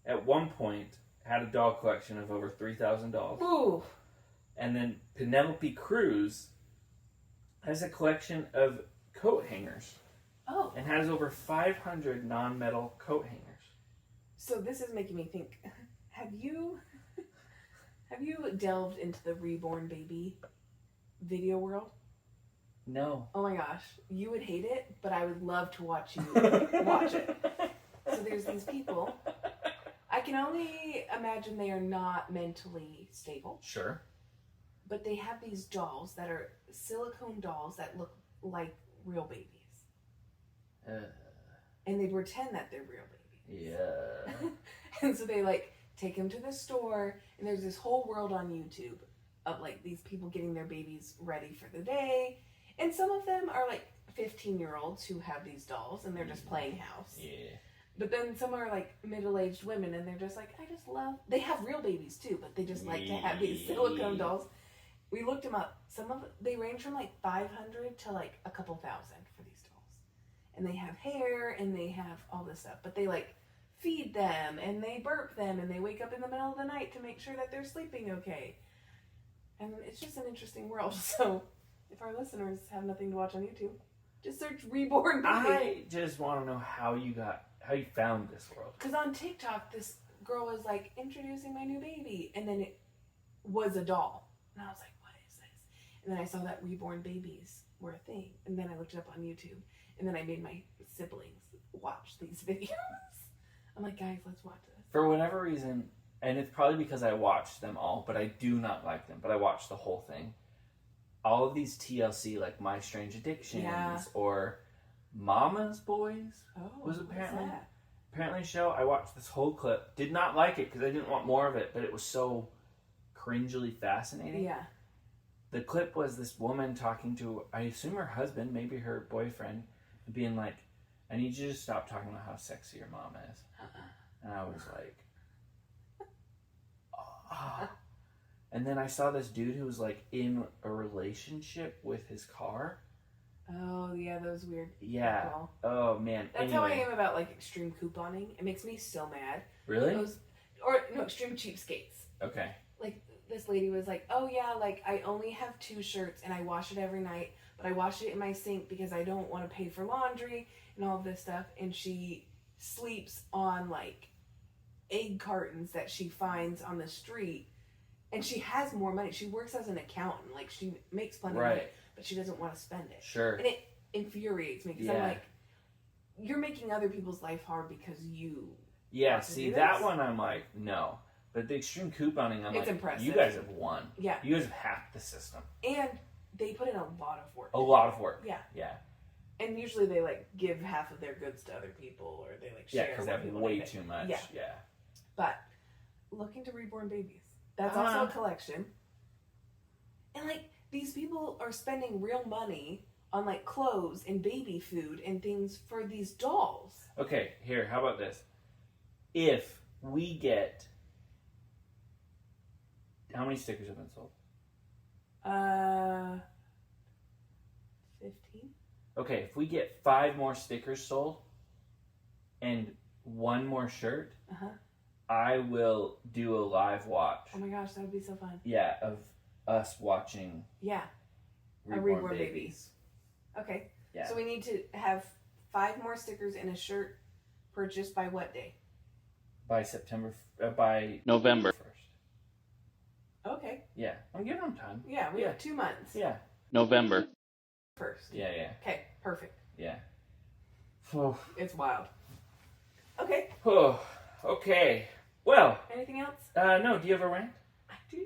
[SPEAKER 1] at one point, had a doll collection of over 3,000 dolls.
[SPEAKER 2] Ooh.
[SPEAKER 1] And then Penelope Cruz has a collection of coat hangers.
[SPEAKER 2] Oh.
[SPEAKER 1] And has over 500 non-metal coat hangers.
[SPEAKER 2] So this is making me think, have you delved into the reborn baby video world?
[SPEAKER 1] No.
[SPEAKER 2] Oh my gosh. You would hate it, but I would love to watch you watch it. So there's these people. I can only imagine they are not mentally stable.
[SPEAKER 1] Sure.
[SPEAKER 2] But they have these dolls that are silicone dolls that look like real babies. And they pretend that they're real babies.
[SPEAKER 1] Yeah.
[SPEAKER 2] And so they like take them to the store, and there's this whole world on YouTube of like these people getting their babies ready for the day. And some of them are like 15-year-olds who have these dolls and they're just playing house. Yeah. But then some are like middle-aged women and they're just like, they have real babies too, but they just like to have these silicone dolls. We looked them up. They range from like 500 to like a couple thousand for these dolls. And they have hair and they have all this stuff, but they like feed them and they burp them and they wake up in the middle of the night to make sure that they're sleeping okay. And it's just an interesting world. So if our listeners have nothing to watch on YouTube, just search Reborn Baby.
[SPEAKER 1] I just want to know how you found this world.
[SPEAKER 2] Because on TikTok, this girl was like, introducing my new baby. And then it was a doll. And I was like, what is this? And then I saw that Reborn Babies were a thing. And then I looked it up on YouTube. And then I made my siblings watch these videos. I'm like, guys, let's watch this.
[SPEAKER 1] For whatever reason, and it's probably because I watched them all, but I do not like them. But I watched the whole thing. All of these TLC, like My Strange Addictions or Mama's Boys, was apparently a show. I watched this whole clip. Did not like it because I didn't want more of it, but it was so cringely fascinating.
[SPEAKER 2] Yeah.
[SPEAKER 1] The clip was this woman talking to, I assume her husband, maybe her boyfriend, being like, I need you to stop talking about how sexy your mom is. And I was like, oh. And then I saw this dude who was like in a relationship with his car.
[SPEAKER 2] Oh yeah, those weird.
[SPEAKER 1] Yeah.
[SPEAKER 2] People.
[SPEAKER 1] Oh man.
[SPEAKER 2] That's how I am about like extreme couponing. It makes me so mad.
[SPEAKER 1] Really?
[SPEAKER 2] Extreme cheapskates.
[SPEAKER 1] Okay.
[SPEAKER 2] Like this lady was like, "Oh yeah, like I only have 2 shirts and I wash it every night, but I wash it in my sink because I don't want to pay for laundry and all of this stuff." And she sleeps on like egg cartons that she finds on the street, and she has more money. She works as an accountant, like she makes plenty of money, but she doesn't want to spend it.
[SPEAKER 1] Sure.
[SPEAKER 2] And it infuriates me because I'm like, you're making other people's life hard because you.
[SPEAKER 1] Yeah. See, that one I'm like, no. But the extreme couponing, I'm like,
[SPEAKER 2] impressive.
[SPEAKER 1] You guys have won.
[SPEAKER 2] Yeah.
[SPEAKER 1] You guys have hacked the system.
[SPEAKER 2] And they put in a lot of work.
[SPEAKER 1] A lot of work.
[SPEAKER 2] Yeah.
[SPEAKER 1] Yeah.
[SPEAKER 2] And usually they like give half of their goods to other people, or they like share.
[SPEAKER 1] Yeah, because they have way too much.
[SPEAKER 2] Yeah.
[SPEAKER 1] Yeah.
[SPEAKER 2] But looking to reborn babies. That's also a collection. And like these people are spending real money on like clothes and baby food and things for these dolls.
[SPEAKER 1] Okay, here, how about this? If we get, how many stickers have been sold?
[SPEAKER 2] 15.
[SPEAKER 1] Okay, if we get 5 more stickers sold and 1 more shirt, I will do a live watch.
[SPEAKER 2] Oh my gosh, that would be so fun.
[SPEAKER 1] Yeah, of us watching.
[SPEAKER 2] Yeah.
[SPEAKER 1] Reborn Babies.
[SPEAKER 2] Okay.
[SPEAKER 1] Yeah.
[SPEAKER 2] So we need to have 5 more stickers and a shirt purchased by what day?
[SPEAKER 1] By by November 1st.
[SPEAKER 2] Okay.
[SPEAKER 1] Yeah, I'm giving them time.
[SPEAKER 2] Yeah, we have 2 months.
[SPEAKER 1] Yeah. November
[SPEAKER 2] 1st.
[SPEAKER 1] Yeah.
[SPEAKER 2] Okay, perfect.
[SPEAKER 1] Yeah.
[SPEAKER 2] It's wild. Okay.
[SPEAKER 1] Oh, okay. Well.
[SPEAKER 2] Anything else?
[SPEAKER 1] No. Do you have a rant?
[SPEAKER 2] I do.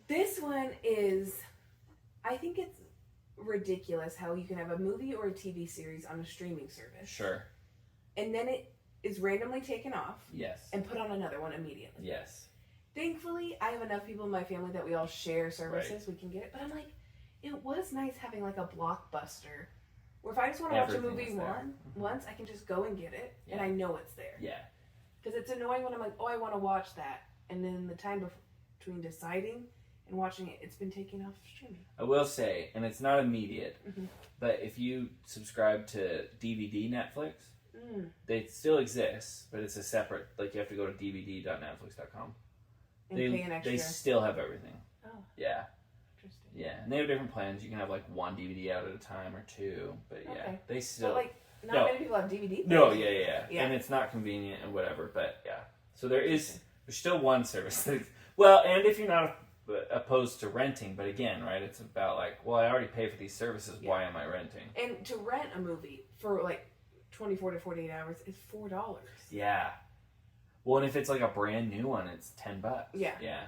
[SPEAKER 2] This one is, I think it's ridiculous how you can have a movie or a TV series on a streaming service.
[SPEAKER 1] Sure.
[SPEAKER 2] And then it is randomly taken off.
[SPEAKER 1] Yes.
[SPEAKER 2] And put on another one immediately.
[SPEAKER 1] Yes.
[SPEAKER 2] Thankfully, I have enough people in my family that we all share services. We can get it. But I'm like, it was nice having like a Blockbuster where if I just want to watch a movie once, I can just go and get it and I know it's there.
[SPEAKER 1] Yeah.
[SPEAKER 2] Because it's annoying when I'm like, oh, I want to watch that. And then the time between deciding and watching it, it's been taken off streaming.
[SPEAKER 1] I will say, and it's not immediate, but if you subscribe to DVD Netflix, they still exist, but it's a separate, like you have to go to dvd.netflix.com.
[SPEAKER 2] And pay an extra.
[SPEAKER 1] They still have everything.
[SPEAKER 2] Oh.
[SPEAKER 1] Yeah.
[SPEAKER 2] Interesting.
[SPEAKER 1] Yeah, and they have different plans. You can have like 1 DVD out at a time or 2, but yeah, they still.
[SPEAKER 2] But like, not many people have DVD.
[SPEAKER 1] No, yeah, and it's not convenient and whatever, but yeah. So there's still one service. And if you're not opposed to renting, but again, right, it's about like, well, I already pay for these services. Why am I renting?
[SPEAKER 2] And to rent a movie for like 24 to 48 hours is $4.
[SPEAKER 1] Yeah. Well, and if it's like a brand new one, it's $10.
[SPEAKER 2] Yeah.
[SPEAKER 1] Yeah.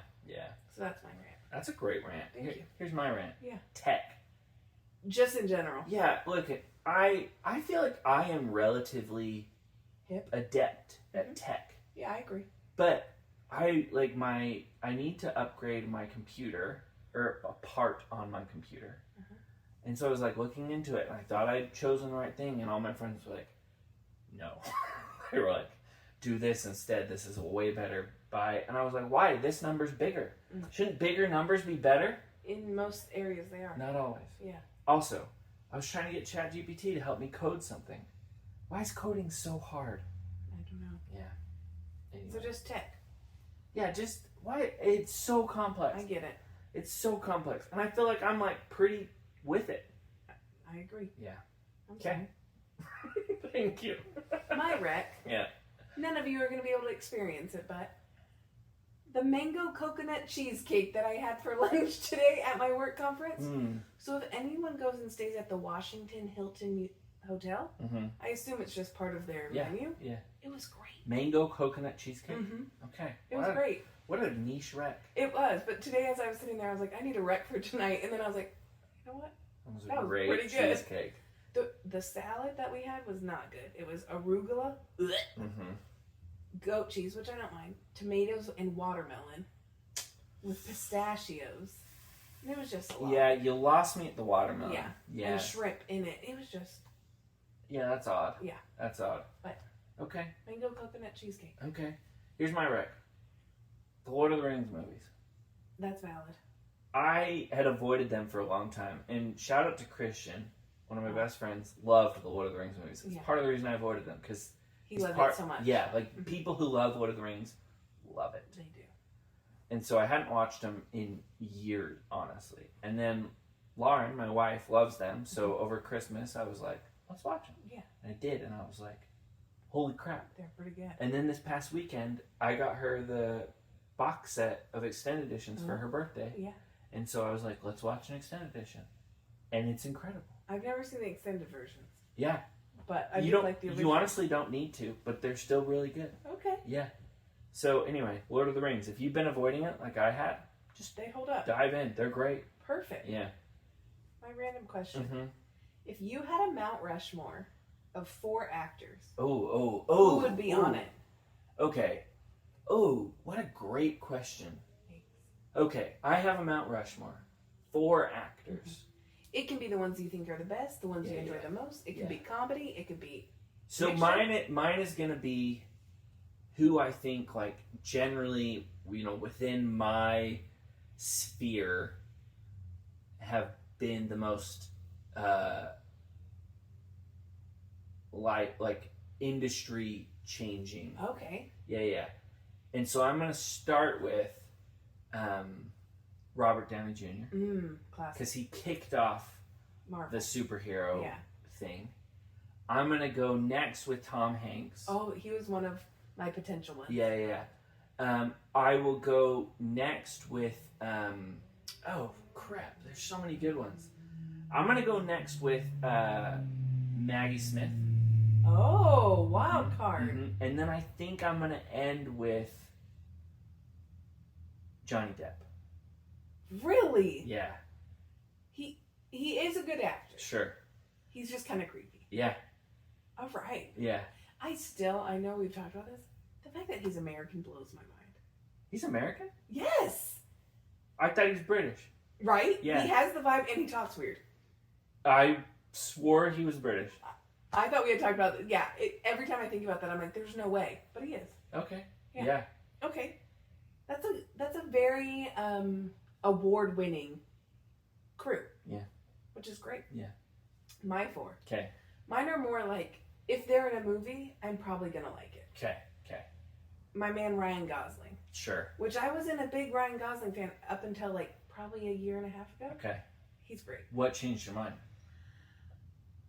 [SPEAKER 2] So that's my rant.
[SPEAKER 1] That's a great rant.
[SPEAKER 2] Thank you.
[SPEAKER 1] Here's my rant.
[SPEAKER 2] Yeah.
[SPEAKER 1] Tech.
[SPEAKER 2] Just in general.
[SPEAKER 1] Yeah, look, I feel like I am relatively
[SPEAKER 2] hip,
[SPEAKER 1] adept at tech.
[SPEAKER 2] Yeah, I agree.
[SPEAKER 1] But I need to upgrade my computer, or a part on my computer. And so I was like looking into it, and I thought I'd chosen the right thing, and all my friends were like, no. They were like, do this instead. This is a way better buy. And I was like, why? This number's bigger. Shouldn't bigger numbers be better?
[SPEAKER 2] In most areas they are.
[SPEAKER 1] Not always.
[SPEAKER 2] Yeah.
[SPEAKER 1] Also, I was trying to get ChatGPT to help me code something. Why is coding so hard?
[SPEAKER 2] I don't know.
[SPEAKER 1] Yeah. Anyway.
[SPEAKER 2] So just tech.
[SPEAKER 1] Yeah, just why? It's so complex.
[SPEAKER 2] I get it.
[SPEAKER 1] It's so complex. And I feel like I'm like pretty with it.
[SPEAKER 2] I agree.
[SPEAKER 1] Yeah.
[SPEAKER 2] Okay.
[SPEAKER 1] Thank you.
[SPEAKER 2] My wreck.
[SPEAKER 1] Yeah.
[SPEAKER 2] None of you are going to be able to experience it, but the mango coconut cheesecake that I had for lunch today at my work conference. So if anyone goes and stays at the Washington Hilton Hotel, I assume it's just part of their menu.
[SPEAKER 1] Yeah.
[SPEAKER 2] It was great.
[SPEAKER 1] Mango coconut cheesecake? Okay.
[SPEAKER 2] It was great.
[SPEAKER 1] What a niche wreck.
[SPEAKER 2] It was, but today as I was sitting there, I was like, I need a wreck for tonight. And then I was like, you know what?
[SPEAKER 1] That was great
[SPEAKER 2] pretty good.
[SPEAKER 1] Cheesecake.
[SPEAKER 2] The salad that we had was not good. It was arugula, goat cheese, which I don't mind, tomatoes and watermelon with pistachios. And it was just a lot.
[SPEAKER 1] Yeah, you lost me at the watermelon.
[SPEAKER 2] Yeah. And shrimp in it. It was just...
[SPEAKER 1] Yeah, that's odd.
[SPEAKER 2] Yeah.
[SPEAKER 1] That's odd.
[SPEAKER 2] But...
[SPEAKER 1] Okay.
[SPEAKER 2] Mango coconut cheesecake.
[SPEAKER 1] Okay. Here's my rec. The Lord of the Rings movies.
[SPEAKER 2] That's valid.
[SPEAKER 1] I had avoided them for a long time. And shout out to Christian, one of my best friends, loved the Lord of the Rings movies. It's part of the reason I avoided them, because
[SPEAKER 2] he loved it so much.
[SPEAKER 1] Yeah, like people who love Lord of the Rings love it.
[SPEAKER 2] They do.
[SPEAKER 1] And so I hadn't watched them in years, honestly. And then Lauren, my wife, loves them. So over Christmas, I was like, let's watch them.
[SPEAKER 2] Yeah.
[SPEAKER 1] And I did. And I was like, holy crap.
[SPEAKER 2] They're pretty good.
[SPEAKER 1] And then this past weekend, I got her the box set of extended editions for her birthday.
[SPEAKER 2] Yeah.
[SPEAKER 1] And so I was like, let's watch an extended edition. And it's incredible.
[SPEAKER 2] I've never seen the extended versions.
[SPEAKER 1] Yeah.
[SPEAKER 2] But I do like the original.
[SPEAKER 1] You honestly don't need to, but they're still really good.
[SPEAKER 2] Okay.
[SPEAKER 1] Yeah. So anyway, Lord of the Rings. If you've been avoiding it like I had, just
[SPEAKER 2] they hold up.
[SPEAKER 1] Dive in. They're great.
[SPEAKER 2] Perfect.
[SPEAKER 1] Yeah.
[SPEAKER 2] My random question.
[SPEAKER 1] Mm-hmm.
[SPEAKER 2] If you had a Mount Rushmore of 4 actors,
[SPEAKER 1] who
[SPEAKER 2] would be on it?
[SPEAKER 1] Okay. Oh, what a great question. Okay, I have a Mount Rushmore. 4 actors.
[SPEAKER 2] It can be the ones you think are the best, the ones you enjoy the most. It can be comedy. It could be.
[SPEAKER 1] So mine is gonna be who I think, like, generally, within my sphere have been the most like industry changing.
[SPEAKER 2] Okay.
[SPEAKER 1] Yeah. And so I'm gonna start with Robert Downey Jr.
[SPEAKER 2] Classic.
[SPEAKER 1] Because he kicked off
[SPEAKER 2] Marvel.
[SPEAKER 1] the superhero thing. I'm gonna go next with Tom Hanks.
[SPEAKER 2] Oh, he was one of my potential ones.
[SPEAKER 1] Yeah. I will go next with oh crap, there's so many good ones. I'm gonna go next with Maggie Smith.
[SPEAKER 2] Oh, wild card.
[SPEAKER 1] Mm-hmm. And then I think I'm gonna end with Johnny Depp.
[SPEAKER 2] Really?
[SPEAKER 1] Yeah.
[SPEAKER 2] He is a good actor.
[SPEAKER 1] Sure.
[SPEAKER 2] He's just kind of creepy.
[SPEAKER 1] Yeah.
[SPEAKER 2] All right.
[SPEAKER 1] Yeah.
[SPEAKER 2] I know we've talked about this. The fact that he's American blows my mind.
[SPEAKER 1] He's American?
[SPEAKER 2] Yes.
[SPEAKER 1] I thought he was British.
[SPEAKER 2] Right?
[SPEAKER 1] Yeah.
[SPEAKER 2] He has the vibe and he talks weird.
[SPEAKER 1] I swore he was British.
[SPEAKER 2] I thought we had talked about it. Yeah. Every time I think about that, I'm like, there's no way. But he is.
[SPEAKER 1] Okay.
[SPEAKER 2] Yeah. Okay. That's a very award-winning crew.
[SPEAKER 1] Yeah.
[SPEAKER 2] Which is great.
[SPEAKER 1] Yeah.
[SPEAKER 2] My 4.
[SPEAKER 1] Okay.
[SPEAKER 2] Mine are more like, if they're in a movie, I'm probably going to like it.
[SPEAKER 1] Okay.
[SPEAKER 2] My man Ryan Gosling.
[SPEAKER 1] Sure.
[SPEAKER 2] Which I wasn't a big Ryan Gosling fan up until like probably a year and a half ago.
[SPEAKER 1] Okay.
[SPEAKER 2] He's great.
[SPEAKER 1] What changed your mind?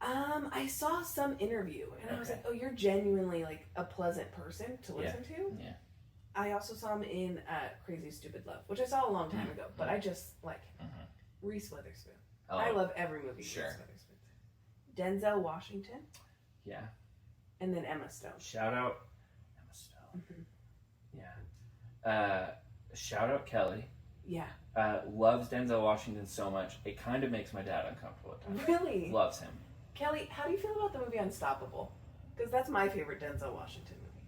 [SPEAKER 2] I saw some interview and I was like, oh, you're genuinely like a pleasant person to listen to.
[SPEAKER 1] Yeah.
[SPEAKER 2] I also saw him in Crazy Stupid Love, which I saw a long time ago, but I just like Reese Witherspoon.
[SPEAKER 1] Oh,
[SPEAKER 2] I love every movie
[SPEAKER 1] sure.
[SPEAKER 2] Reese Witherspoon. Denzel Washington.
[SPEAKER 1] Yeah.
[SPEAKER 2] And then Emma Stone.
[SPEAKER 1] Shout out Emma Stone. Mm-hmm. Yeah. Shout out Kelly.
[SPEAKER 2] Yeah.
[SPEAKER 1] Loves Denzel Washington so much, it kind of makes my dad uncomfortable at times.
[SPEAKER 2] Really?
[SPEAKER 1] Loves him.
[SPEAKER 2] Kelly, how do you feel about the movie Unstoppable? Because that's my favorite Denzel Washington movie.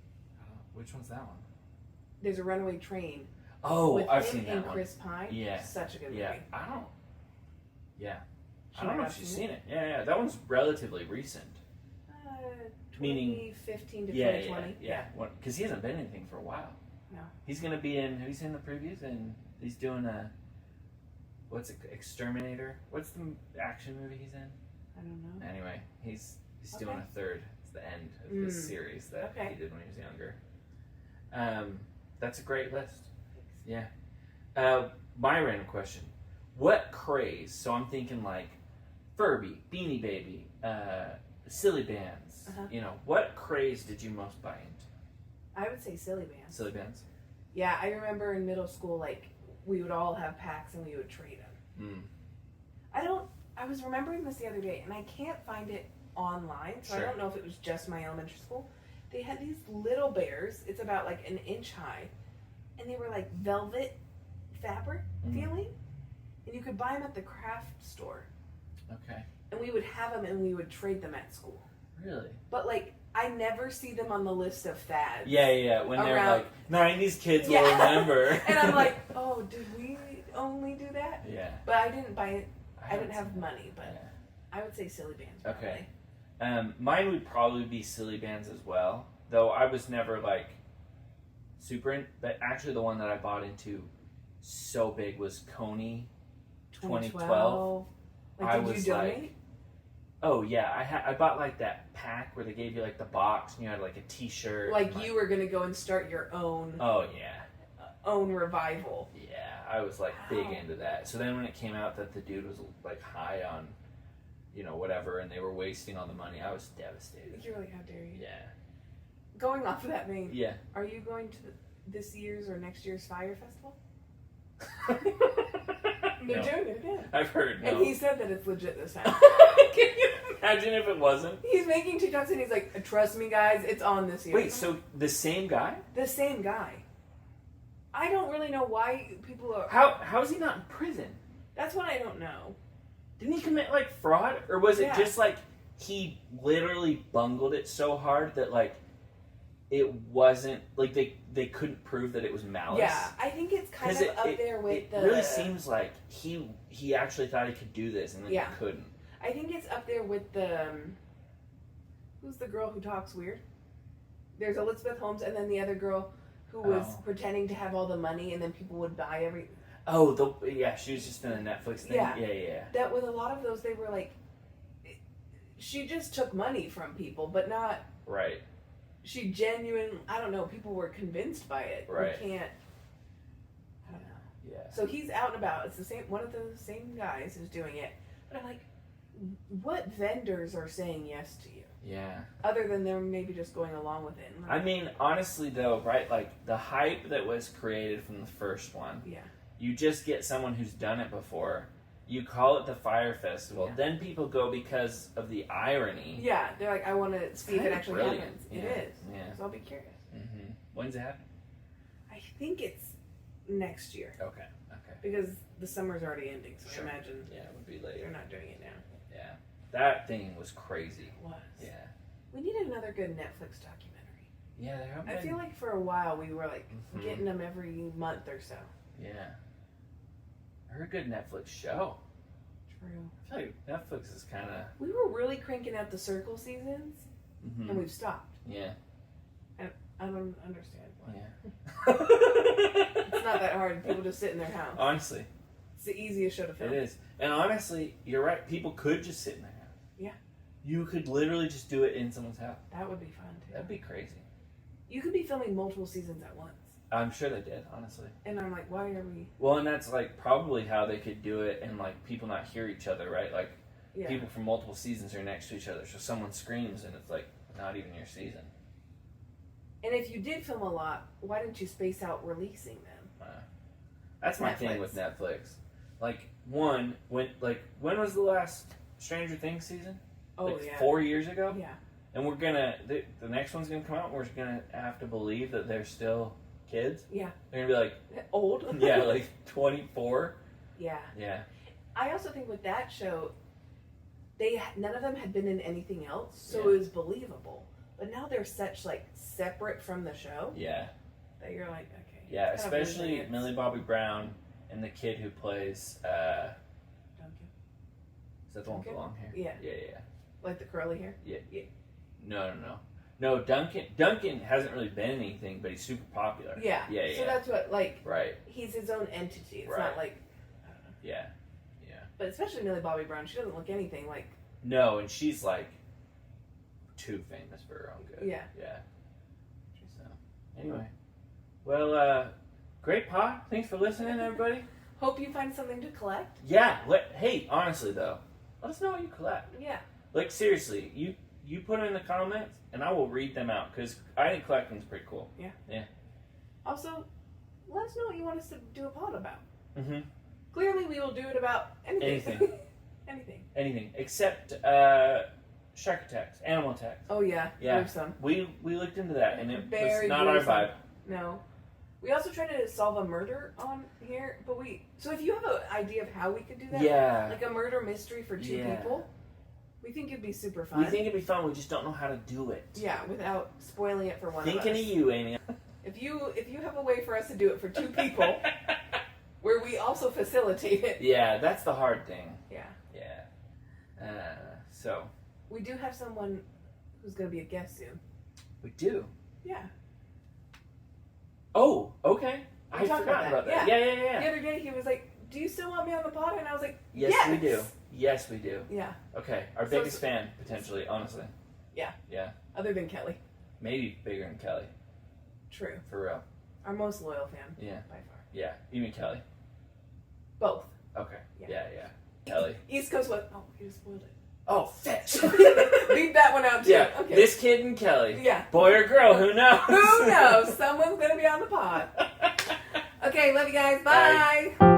[SPEAKER 1] Which one's that one?
[SPEAKER 2] There's a runaway train.
[SPEAKER 1] Oh,
[SPEAKER 2] with
[SPEAKER 1] I've
[SPEAKER 2] him
[SPEAKER 1] seen that
[SPEAKER 2] and
[SPEAKER 1] one.
[SPEAKER 2] Chris Pine.
[SPEAKER 1] Yeah.
[SPEAKER 2] Such a good movie.
[SPEAKER 1] Yeah. I don't
[SPEAKER 2] Should
[SPEAKER 1] know if you've seen it. Yeah. That one's relatively recent.
[SPEAKER 2] 2015 to 2020.
[SPEAKER 1] Yeah. Because he hasn't been anything for a while.
[SPEAKER 2] No.
[SPEAKER 1] He's going to be in, have you seen the previews? And he's doing Exterminator? What's the action movie he's in?
[SPEAKER 2] I don't know.
[SPEAKER 1] Anyway, he's doing a third. It's the end of this series that he did when he was younger. That's a great list. Yeah. My random question. What craze, so I'm thinking like Furby, Beanie Baby, silly bands, what craze did you most buy into?
[SPEAKER 2] I would say silly bands.
[SPEAKER 1] Silly bands?
[SPEAKER 2] Yeah, I remember in middle school, like, we would all have packs and we would trade them. I was remembering this the other day, and I can't find it online, so I don't know if it was just my elementary school. They had these little bears, it's about like an inch high, and they were like velvet fabric feeling, and you could buy them at the craft store.
[SPEAKER 1] Okay.
[SPEAKER 2] And we would have them and we would trade them at school.
[SPEAKER 1] Really?
[SPEAKER 2] But like, I never see them on the list of fads.
[SPEAKER 1] Yeah. When they're like, 90s kids will remember.
[SPEAKER 2] And I'm like, oh, did we only do that?
[SPEAKER 1] Yeah.
[SPEAKER 2] But I didn't buy it. I didn't have money, but I would say silly bands. Probably.
[SPEAKER 1] Okay. Mine would probably be silly bands as well. Though I was never like super but actually the one that I bought into so big was Coney 2012.
[SPEAKER 2] Like, did you donate?
[SPEAKER 1] Oh yeah, I bought like that pack where they gave you like the box and you had like a T-shirt.
[SPEAKER 2] Like you were gonna go and start your own.
[SPEAKER 1] Oh yeah.
[SPEAKER 2] Own revival.
[SPEAKER 1] Yeah, I was like big into that. So then when it came out that the dude was like high on, whatever, and they were wasting all the money, I was devastated.
[SPEAKER 2] You're like, how dare you?
[SPEAKER 1] Yeah.
[SPEAKER 2] Going off of that vein.
[SPEAKER 1] Yeah.
[SPEAKER 2] Are you going to this year's or next year's Fire Festival? They're doing it again.
[SPEAKER 1] I've heard. No.
[SPEAKER 2] And he said that it's legit this time.
[SPEAKER 1] Can you imagine if it wasn't?
[SPEAKER 2] He's making TikToks and he's like, trust me, guys, it's on this year.
[SPEAKER 1] Wait, so the same guy?
[SPEAKER 2] The same guy. I don't really know why people are.
[SPEAKER 1] How is he not in prison?
[SPEAKER 2] That's what I don't know.
[SPEAKER 1] Didn't he commit like fraud, or was it
[SPEAKER 2] Yeah.
[SPEAKER 1] just like he literally bungled it so hard that like it wasn't like they couldn't prove that it was malice?
[SPEAKER 2] Yeah, I think it's kind of up there with
[SPEAKER 1] it really seems like he actually thought he could do this and then he couldn't.
[SPEAKER 2] I think it's up there with the who's the girl who talks weird? There's Elizabeth Holmes and then the other girl who was pretending to have all the money and then people would buy every.
[SPEAKER 1] Oh, she was just in a Netflix thing.
[SPEAKER 2] Yeah. That with a lot of those, they were like, she just took money from people, but not.
[SPEAKER 1] Right.
[SPEAKER 2] She I don't know, people were convinced by it.
[SPEAKER 1] Right.
[SPEAKER 2] We can't. I don't know.
[SPEAKER 1] Yeah.
[SPEAKER 2] So he's out and about. It's the same, one of the same guys who's doing it. But I'm like, what vendors are saying yes to you?
[SPEAKER 1] Yeah.
[SPEAKER 2] Other than they're maybe just going along with it.
[SPEAKER 1] I mean, honestly though, right? Like the hype that was created from the first one.
[SPEAKER 2] Yeah.
[SPEAKER 1] You just get someone who's done it before. You call it the Fire Festival.
[SPEAKER 2] Yeah.
[SPEAKER 1] Then people go because of the irony.
[SPEAKER 2] Yeah, they're like, I want to see if it actually
[SPEAKER 1] brilliant.
[SPEAKER 2] happens.
[SPEAKER 1] Yeah.
[SPEAKER 2] It is.
[SPEAKER 1] Yeah.
[SPEAKER 2] So I'll be curious.
[SPEAKER 1] Mm-hmm. When's it happen?
[SPEAKER 2] I think it's next year.
[SPEAKER 1] Okay.
[SPEAKER 2] Because the summer's already ending, so
[SPEAKER 1] Sure.
[SPEAKER 2] I imagine
[SPEAKER 1] Yeah, it would be later.
[SPEAKER 2] they're not doing it now.
[SPEAKER 1] Yeah. That thing was crazy.
[SPEAKER 2] It was.
[SPEAKER 1] Yeah.
[SPEAKER 2] We needed another good Netflix documentary.
[SPEAKER 1] Yeah, there have
[SPEAKER 2] I
[SPEAKER 1] been.
[SPEAKER 2] feel like for a while we were like
[SPEAKER 1] Mhm.
[SPEAKER 2] getting them every month or so.
[SPEAKER 1] Yeah. Or a good Netflix show.
[SPEAKER 2] True.
[SPEAKER 1] I feel like Netflix is kind of.
[SPEAKER 2] We were really cranking out the Circle seasons, and we've stopped.
[SPEAKER 1] Yeah.
[SPEAKER 2] I don't understand why.
[SPEAKER 1] Yeah.
[SPEAKER 2] It's not that hard. People just sit in their house.
[SPEAKER 1] Honestly.
[SPEAKER 2] It's the easiest show to film.
[SPEAKER 1] It is. And honestly, you're right. People could just sit in their house.
[SPEAKER 2] Yeah.
[SPEAKER 1] You could literally just do it in someone's house.
[SPEAKER 2] That would be fun, too.
[SPEAKER 1] That'd be crazy.
[SPEAKER 2] You could be filming multiple seasons at once.
[SPEAKER 1] I'm sure they did, honestly.
[SPEAKER 2] And I'm like, why are we...
[SPEAKER 1] Well, and that's like probably how they could do it and like people not hear each other, right? Like people from multiple seasons are next to each other. So someone screams and it's like not even your season.
[SPEAKER 2] And if you did film a lot, why didn't you space out releasing them?
[SPEAKER 1] That's my thing with Netflix. Like when was the last Stranger Things season?
[SPEAKER 2] Oh,
[SPEAKER 1] like
[SPEAKER 2] yeah.
[SPEAKER 1] 4 years ago?
[SPEAKER 2] Yeah.
[SPEAKER 1] And we're the next one's gonna come out and we're gonna have to believe that they're still kids.
[SPEAKER 2] Yeah.
[SPEAKER 1] They're gonna be like
[SPEAKER 2] old.
[SPEAKER 1] Yeah, like 24.
[SPEAKER 2] Yeah.
[SPEAKER 1] Yeah.
[SPEAKER 2] I also think with that show, none of them had been in anything else, so
[SPEAKER 1] Yeah.
[SPEAKER 2] it was believable. But now they're such like separate from the show.
[SPEAKER 1] Yeah.
[SPEAKER 2] That you're like, okay.
[SPEAKER 1] Yeah, especially Millie Bobby Brown and the kid who plays
[SPEAKER 2] Duncan.
[SPEAKER 1] is that the one with the long hair?
[SPEAKER 2] Yeah.
[SPEAKER 1] Yeah.
[SPEAKER 2] Like the curly hair?
[SPEAKER 1] Yeah. No, Duncan hasn't really been anything, but he's super popular.
[SPEAKER 2] Yeah.
[SPEAKER 1] Yeah.
[SPEAKER 2] So that's what, like,
[SPEAKER 1] right.
[SPEAKER 2] he's his own entity. It's
[SPEAKER 1] Right.
[SPEAKER 2] not like, I don't know.
[SPEAKER 1] Yeah.
[SPEAKER 2] But especially Millie Bobby Brown, she doesn't look anything like.
[SPEAKER 1] No, and she's like too famous for her own good.
[SPEAKER 2] Yeah.
[SPEAKER 1] Yeah. So, anyway. Well, great pod. Thanks for listening, everybody.
[SPEAKER 2] Hope you find something to collect.
[SPEAKER 1] Yeah. Hey, honestly though, let us know what you collect.
[SPEAKER 2] Yeah.
[SPEAKER 1] Like seriously, you put it in the comments, and I will read them out because I think collecting's pretty cool.
[SPEAKER 2] Yeah. Also, let us know what you want us to do a pod about.
[SPEAKER 1] Mm-hmm.
[SPEAKER 2] Clearly, we will do it about anything.
[SPEAKER 1] Anything except shark attacks, animal attacks.
[SPEAKER 2] Oh yeah.
[SPEAKER 1] Yeah.
[SPEAKER 2] There's some.
[SPEAKER 1] We looked into that, and it
[SPEAKER 2] Very
[SPEAKER 1] was not
[SPEAKER 2] gruesome.
[SPEAKER 1] our vibe.
[SPEAKER 2] No. We also tried to solve a murder on here, but so if you have an idea of how we could do that,
[SPEAKER 1] Yeah.
[SPEAKER 2] like a murder mystery for two
[SPEAKER 1] Yeah.
[SPEAKER 2] people, we think it'd be super fun.
[SPEAKER 1] We think it'd be fun. We just don't know how to do it.
[SPEAKER 2] Yeah, without spoiling it for one of us.
[SPEAKER 1] Thinking of you, Amy.
[SPEAKER 2] If you have a way for us to do it for two people, where we also facilitate it.
[SPEAKER 1] Yeah, that's the hard thing.
[SPEAKER 2] Yeah.
[SPEAKER 1] Yeah. So.
[SPEAKER 2] We do have someone who's going to be a guest soon.
[SPEAKER 1] We do.
[SPEAKER 2] Yeah.
[SPEAKER 1] Oh, okay. I
[SPEAKER 2] talked
[SPEAKER 1] forgot about that.
[SPEAKER 2] Yeah.
[SPEAKER 1] Yeah.
[SPEAKER 2] The other day he was like, do you still want me on the pod? And I was like,
[SPEAKER 1] yes, we do. Yes, we do.
[SPEAKER 2] Yeah.
[SPEAKER 1] Okay, our biggest fan, potentially, honestly.
[SPEAKER 2] Yeah.
[SPEAKER 1] Yeah.
[SPEAKER 2] Other than Kelly.
[SPEAKER 1] Maybe bigger than Kelly.
[SPEAKER 2] True.
[SPEAKER 1] For real.
[SPEAKER 2] Our most loyal fan.
[SPEAKER 1] Yeah.
[SPEAKER 2] By far.
[SPEAKER 1] Yeah. You mean Kelly?
[SPEAKER 2] Both.
[SPEAKER 1] Okay.
[SPEAKER 2] Yeah.
[SPEAKER 1] Yeah. Kelly.
[SPEAKER 2] East Coast what? Oh, you just spoiled it.
[SPEAKER 1] Oh, fish.
[SPEAKER 2] Leave that one out too.
[SPEAKER 1] Yeah.
[SPEAKER 2] Okay.
[SPEAKER 1] This kid and Kelly.
[SPEAKER 2] Yeah.
[SPEAKER 1] Boy or girl, who knows?
[SPEAKER 2] Who knows? Someone's gonna be on the pod. Okay, love you guys. Bye.
[SPEAKER 1] Bye.